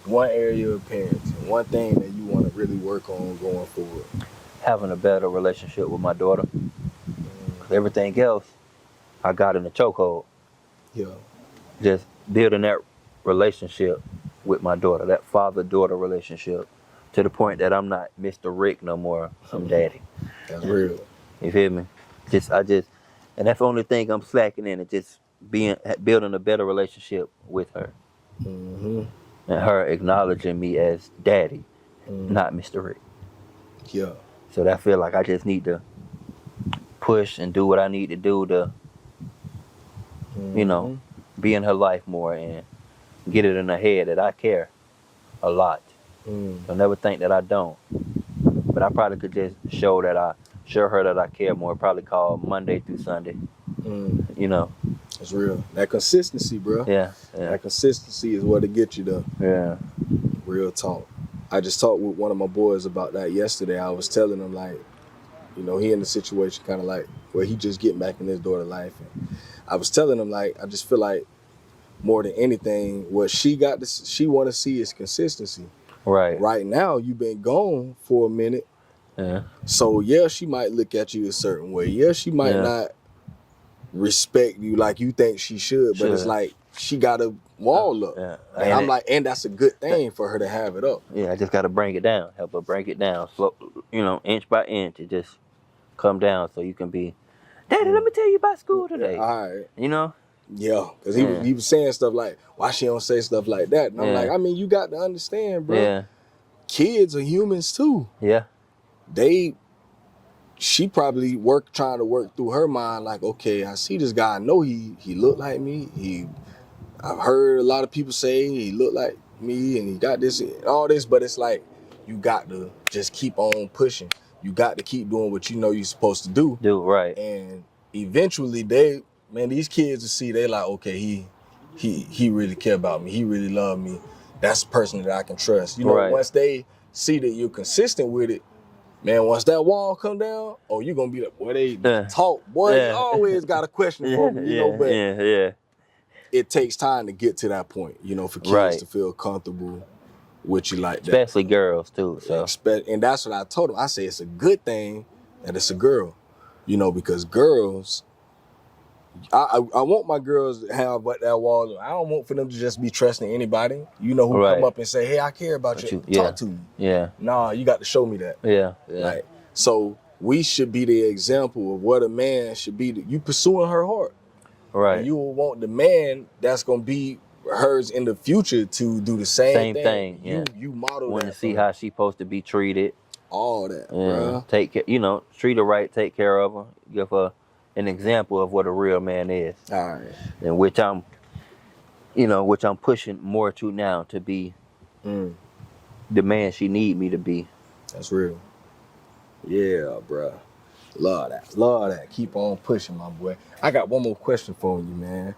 One area of parenting, one thing that you want to really work on going forward. Having a better relationship with my daughter. Everything else, I got in a chokehold. Yeah. Just building that relationship with my daughter, that father-daughter relationship, to the point that I'm not Mr. Rick no more. I'm Daddy. That's real. You feel me? And that's the only thing I'm slacking in, is just building a better relationship with her. And her acknowledging me as Daddy, not Mr. Rick. Yeah. So I feel like I just need to push and do what I need to do to you know, be in her life more and get it in her head that I care a lot. Don't never think that I don't. But I probably could just show her that I care more. Probably call Monday through Sunday. You know. It's real. That consistency, bro. Yeah. That consistency is what it gets you there. Yeah. Real talk. I just talked with one of my boys about that yesterday. I was telling him, like, you know, he in the situation kind of like where he just getting back in his daughter life. And I was telling him, like, I just feel like more than anything, what she want to see is consistency. Right. Right now, you've been gone for a minute. Yeah. So, yeah, she might look at you a certain way. Yeah, she might not respect you like you think she should, but it's like she got a wall up. Yeah. And I'm like, and that's a good thing for her to have it up. Yeah, I just got to bring it down. Help her break it down. Slow, you know, inch by inch. It just come down so you can be, Daddy, let me tell you about school today. All right. You know? Yeah, because he was saying stuff like, why she don't say stuff like that? And I'm like, I mean, you got to understand, bro. Yeah. Kids are humans too. Yeah. She probably trying to work through her mind like, okay, I see this guy. I know he looked like me. I've heard a lot of people say he looked like me and he got this and all this, but it's like you got to just keep on pushing. You got to keep doing what you know you're supposed to do. Do right. And eventually these kids will see, they like, okay, he really care about me. He really love me. That's the person that I can trust. You know, once they see that you're consistent with it, man, once that wall come down, you're going to be like, boy, they talk. Boy, you always got a question for me, you know, but it takes time to get to that point, you know, for kids to feel comfortable with you like that. Especially girls, too. So. And that's what I told them. I say it's a good thing that it's a girl, you know, because girls, I want my girls to have that wall. I don't want for them to just be trusting anybody, you know, who come up and say, hey, I care about you. Talk to me. Yeah. Nah, you got to show me that. Yeah. Like, so we should be the example of what a man should be. You pursuing her heart. Right. And you will want the man that's going to be hers in the future to do the same thing. Yeah. You model want that. To see how she's supposed to be treated. All that, bro. Take care, you know, treat her right, take care of her, give her an example of what a real man is. All right. And which I'm pushing more to now to be the man she need me to be. That's real. Yeah, bro. Love that. Keep on pushing, my boy. I got one more question for you, man.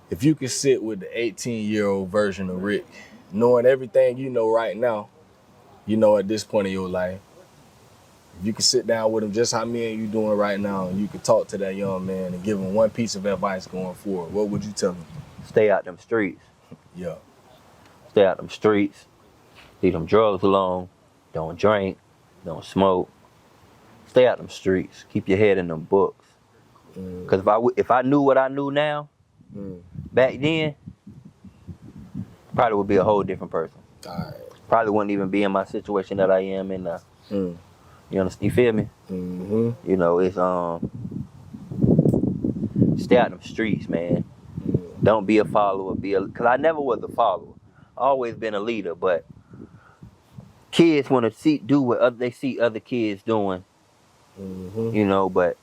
If you could sit with the 18-year-old version of Rick, knowing everything you know right now, you know at this point in your life, if you could sit down with him just how me and you doing right now, and you could talk to that young man and give him one piece of advice going forward, what would you tell him? Stay out them streets. Yeah. Stay out them streets. Leave them drugs alone. Don't drink. Don't smoke. Stay out them streets. Keep your head in them books. Because if I knew what I knew now, back then, probably would be a whole different person. All right. Probably wouldn't even be in my situation that I am in now. You understand? You feel me? Mm-hmm. You know, it's stay out them streets, man. Don't be a follower. Because I never was a follower. Always been a leader, but kids want to do what they see other kids doing. You know, but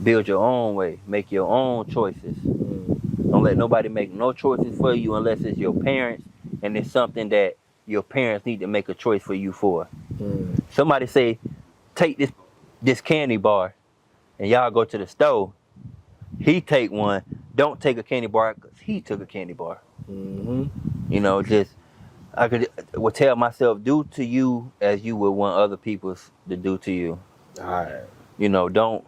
build your own way. Make your own choices. Don't let nobody make no choices for you unless it's your parents and it's something that your parents need to make a choice for you for. Somebody say, take this candy bar and y'all go to the store. He take one. Don't take a candy bar because he took a candy bar. You know, I would tell myself, do to you as you would want other people to do to you. All right. You know, don't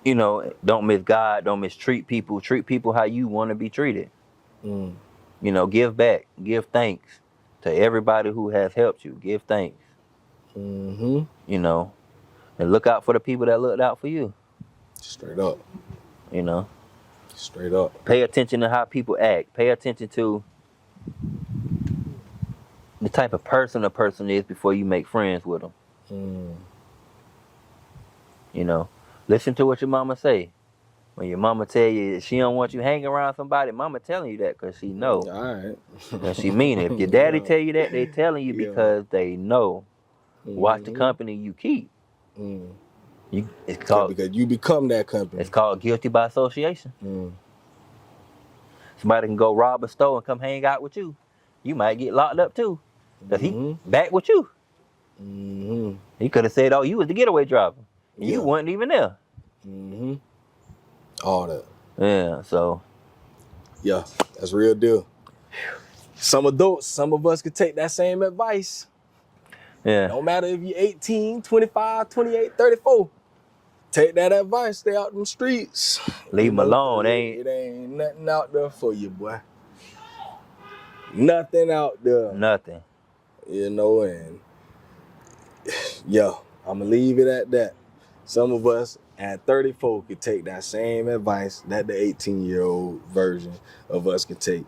miss God, don't mistreat people. Treat people how you want to be treated. You know, give back, give thanks to everybody who has helped you. Give thanks. You know, and look out for the people that looked out for you. Straight up. You know. Straight up. Pay attention to how people act. Pay attention to the type of person a person is before you make friends with them. You know, listen to what your mama say. When your mama tell you she don't want you hanging around somebody, mama telling you that because she know. All right. And she mean it. If your daddy tell you that, they telling you because they know. Watch the company you keep. It's called because you become that company. It's called guilty by association. Mm. Somebody can go rob a store and come hang out with you. You might get locked up too, cause he back with you. Mm-hmm. He could have said, "Oh, you was the getaway driver, and you wasn't even there." Mm-hmm. All that. Yeah. So. Yeah, that's real deal. Some adults, some of us could take that same advice. Yeah. No matter if you're 18, 25, 28, 34. Take that advice. Stay out them streets. Leave them alone. It ain't nothing out there for you, boy. Nothing out there. Nothing. And yeah, I'm going to leave it at that. Some of us at 34 could take that same advice that the 18-year-old version of us can take.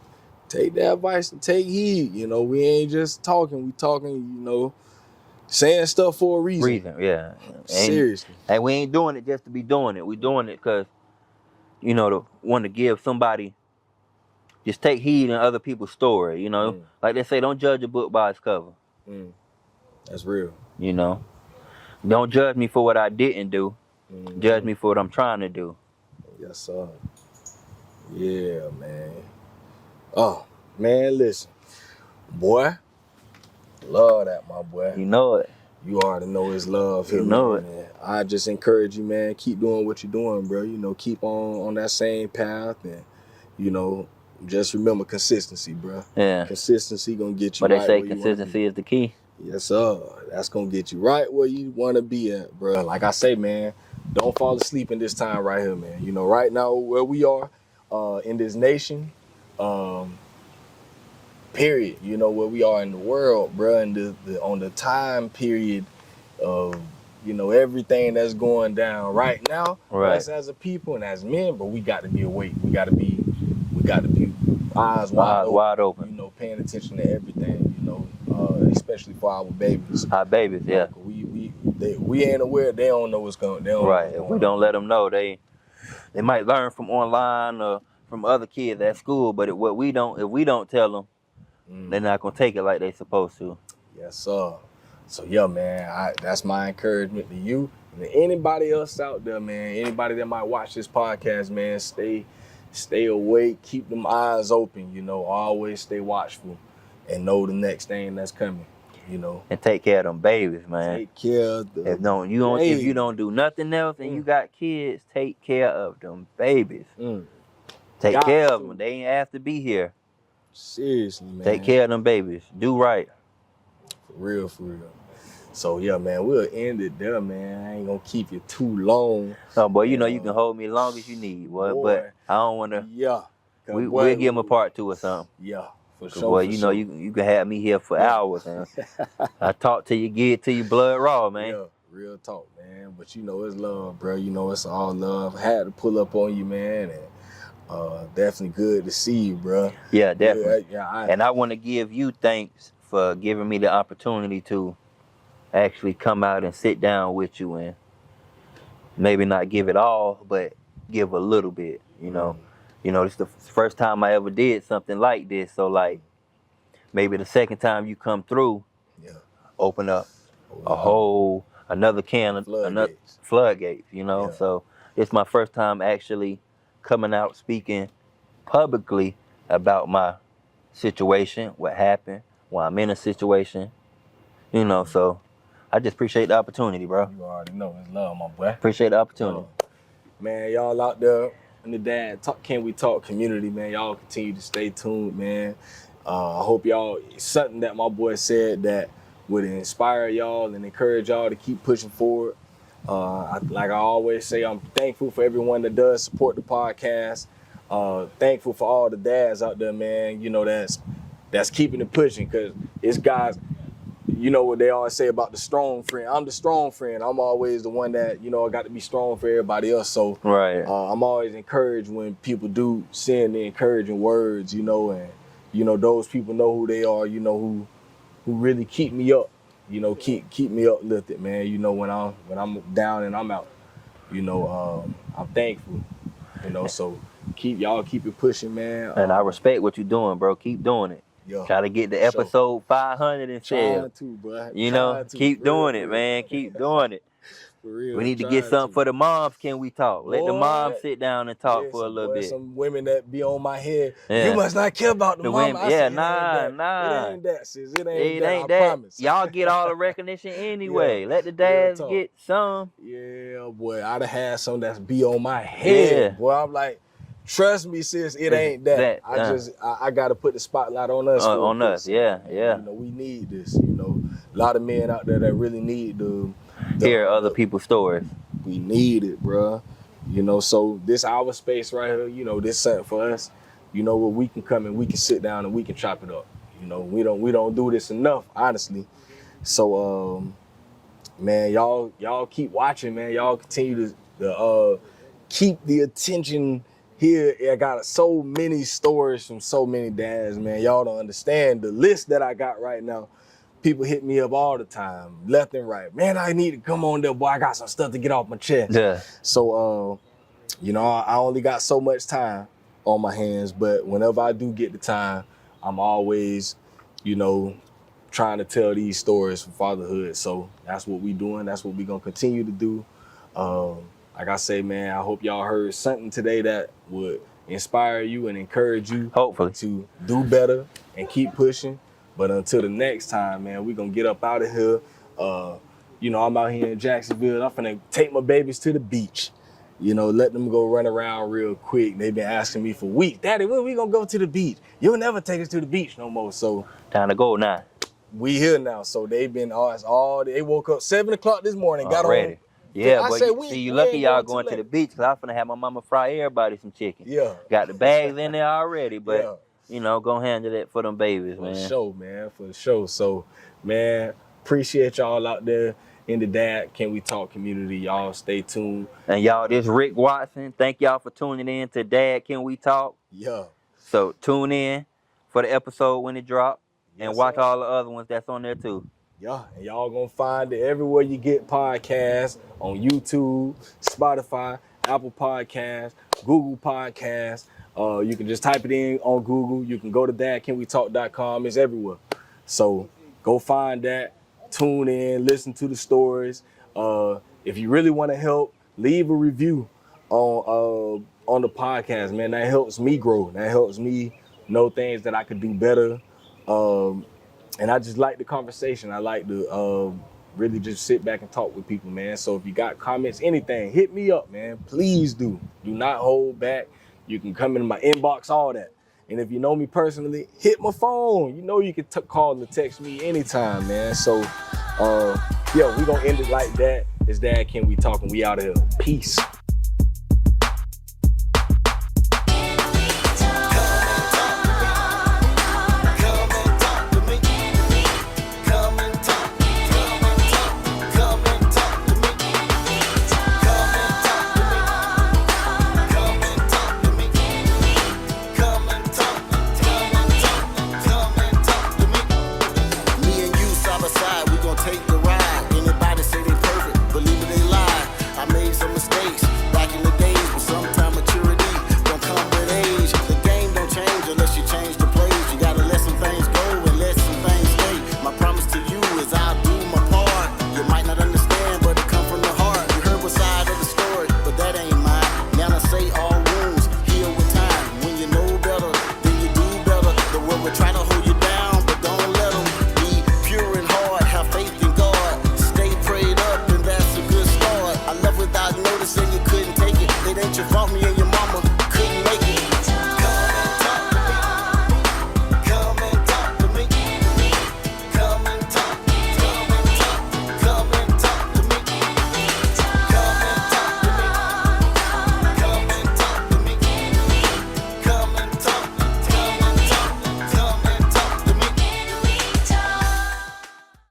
Take that advice and take heed. We ain't just talking. We talking, saying stuff for a reason. Yeah. Seriously. And we ain't doing it just to be doing it. We doing it because, to want to give somebody, just take heed in other people's story, Like they say, don't judge a book by its cover. That's real. Don't judge me for what I didn't do. Judge me for what I'm trying to do. Yes, sir. Yeah, man. Oh, man, listen. Boy, love that, my boy. You know it. You already know it's love here, man. I just encourage you, man, keep doing what you're doing, bro. Keep on that same path and, just remember consistency, bro. Yeah. Consistency gonna get you right. But right they say consistency is the key. Yes, sir. That's gonna get you right where you wanna be at, bro. Like I say, man, don't fall asleep in this time right here, man. Right now where we are in this nation, period. Where we are in the world, bro, and on the time period of everything that's going down right now, right. Us as a people and as men, but we got to be awake. We got to be eyes wide open. Paying attention to everything. Especially for our babies. Our babies, yeah. We ain't aware. They don't know what's going. They don't right. Know if we don't let them know, they might learn from online or from other kids at school. But if we don't tell them, they're not gonna take it like they supposed to. Yes, sir. So yeah, man, that's my encouragement to you and to anybody else out there, man. Anybody that might watch this podcast, man, stay awake, keep them eyes open. Always stay watchful, and know the next thing that's coming. And take care of them babies, man. Take care of them. If you don't do nothing else and you got kids, take care of them babies. Take care of them. They ain't have to be here. Seriously, man. Take care of them babies. Do right. For real. So yeah, man, we'll end it there, man. I ain't gonna keep you too long. No, boy, you can hold me as long as you need, boy. But I don't wanna. Yeah. We'll give them a part 2 or something. Yeah. For sure, boy, you can have me here for hours, man. I talk till you get to your blood raw, man. Yeah, real talk, man. But it's love, bro. It's all love. I had to pull up on you, man, and definitely good to see you, bro. Yeah, definitely. And I want to give you thanks for giving me the opportunity to actually come out and sit down with you and maybe not give it all, but give a little bit, This is the first time I ever did something like this. So, like, maybe the second time you come through, open up another can of floodgates, So, it's my first time actually coming out speaking publicly about my situation, what happened, why I'm in a situation, So, I just appreciate the opportunity, bro. You already know it's love, my boy. Appreciate the opportunity. Man, y'all out there in the Dad Can We Talk community, man, y'all continue to stay tuned, man. I hope something that my boy said that would inspire y'all and encourage y'all to keep pushing forward. Like I always say, I'm thankful for everyone that does support the podcast. Thankful for all the dads out there, man, that's keeping it pushing, because it's guys. What they always say about the strong friend. I'm the strong friend. I'm always the one that, I got to be strong for everybody else. So right. I'm always encouraged when people do send the encouraging words, and, those people know who they are, who really keep me up, keep me uplifted, man. When I'm down and I'm out, I'm thankful, so keep it pushing, man. And I respect what you're doing, bro. Keep doing it. Yeah, try to get to episode 500 and share. Trying to, bro. Keep doing it, man. Keep doing it. For real. We need to get something for the moms. Can we talk? Let the moms sit down and talk for a little bit. Some women that be on my head. Yeah. You must not care about the mom. Women, nah. It ain't that, sis. It ain't It that. I promise. Y'all get all the recognition anyway. Let the dads get some. Yeah, boy. I'd have had some that's be on my head. Yeah. Boy, I'm like, trust me, sis. It ain't that. I got to put the spotlight on us. On us. Yeah. You know, we need this. You know, a lot of men out there that really need to hear other people's stories. We need it, bro. You know, so this our space right here, you know, this something for us, you know, where we can come and we can sit down and we can chop it up. You know, we don't do this enough, honestly. So man, y'all keep watching, man. Y'all continue to keep the attention here. I got so many stories from so many dads, man. Y'all don't understand the list that I got right now. People hit me up all the time, left and right. Man, I need to come on there, boy. I got some stuff to get off my chest. Yeah. So, you know, I only got so much time on my hands, but whenever I do get the time, I'm always, you know, trying to tell these stories from fatherhood. So that's what we doing. That's what we gonna continue to do. Like I say, man, I hope y'all heard something today that would inspire you and encourage you, hopefully, to do better and keep pushing. But until the next time, man, we gonna get up out of here. You know, I'm out here in Jacksonville. I'm finna take my babies to the beach. You know, let them go run around real quick. They've been asking me for weeks, Daddy, when we gonna go to the beach? You'll never take us to the beach no more. So time to go now. We here now. So they've been they woke up 7 o'clock this morning, got ready. on. Yeah, but you lucky y'all going to the beach, because I'm finna have my mama fry everybody some chicken. Yeah. Got the bags in there already, but you know, go handle that for them babies, man. For sure, man. For sure. So, man, appreciate y'all out there in the Dad Can We Talk community. Y'all stay tuned. And y'all, this Rick Watson. Thank y'all for tuning in to Dad Can We Talk. Yeah. So tune in for the episode when it drops, and watch all the other ones that's on there too. Yeah, and y'all gonna find it everywhere you get podcasts, on YouTube, Spotify, Apple Podcasts, Google Podcasts. You can just type it in on Google. You can go to dadcanwetalk.com. It's everywhere. So go find that, tune in, listen to the stories. If you really want to help, leave a review on the podcast, man. That helps me grow. That helps me know things that I could do better. And I just like the conversation. I like to really just sit back and talk with people, man. So if you got comments, anything, hit me up, man. Please do. Do not hold back. You can come in my inbox, all that. And if you know me personally, hit my phone. You know you can call and text me anytime, man. So, yeah, we gonna end it like that. It's Dad Can We Talk, and we out of here. Peace.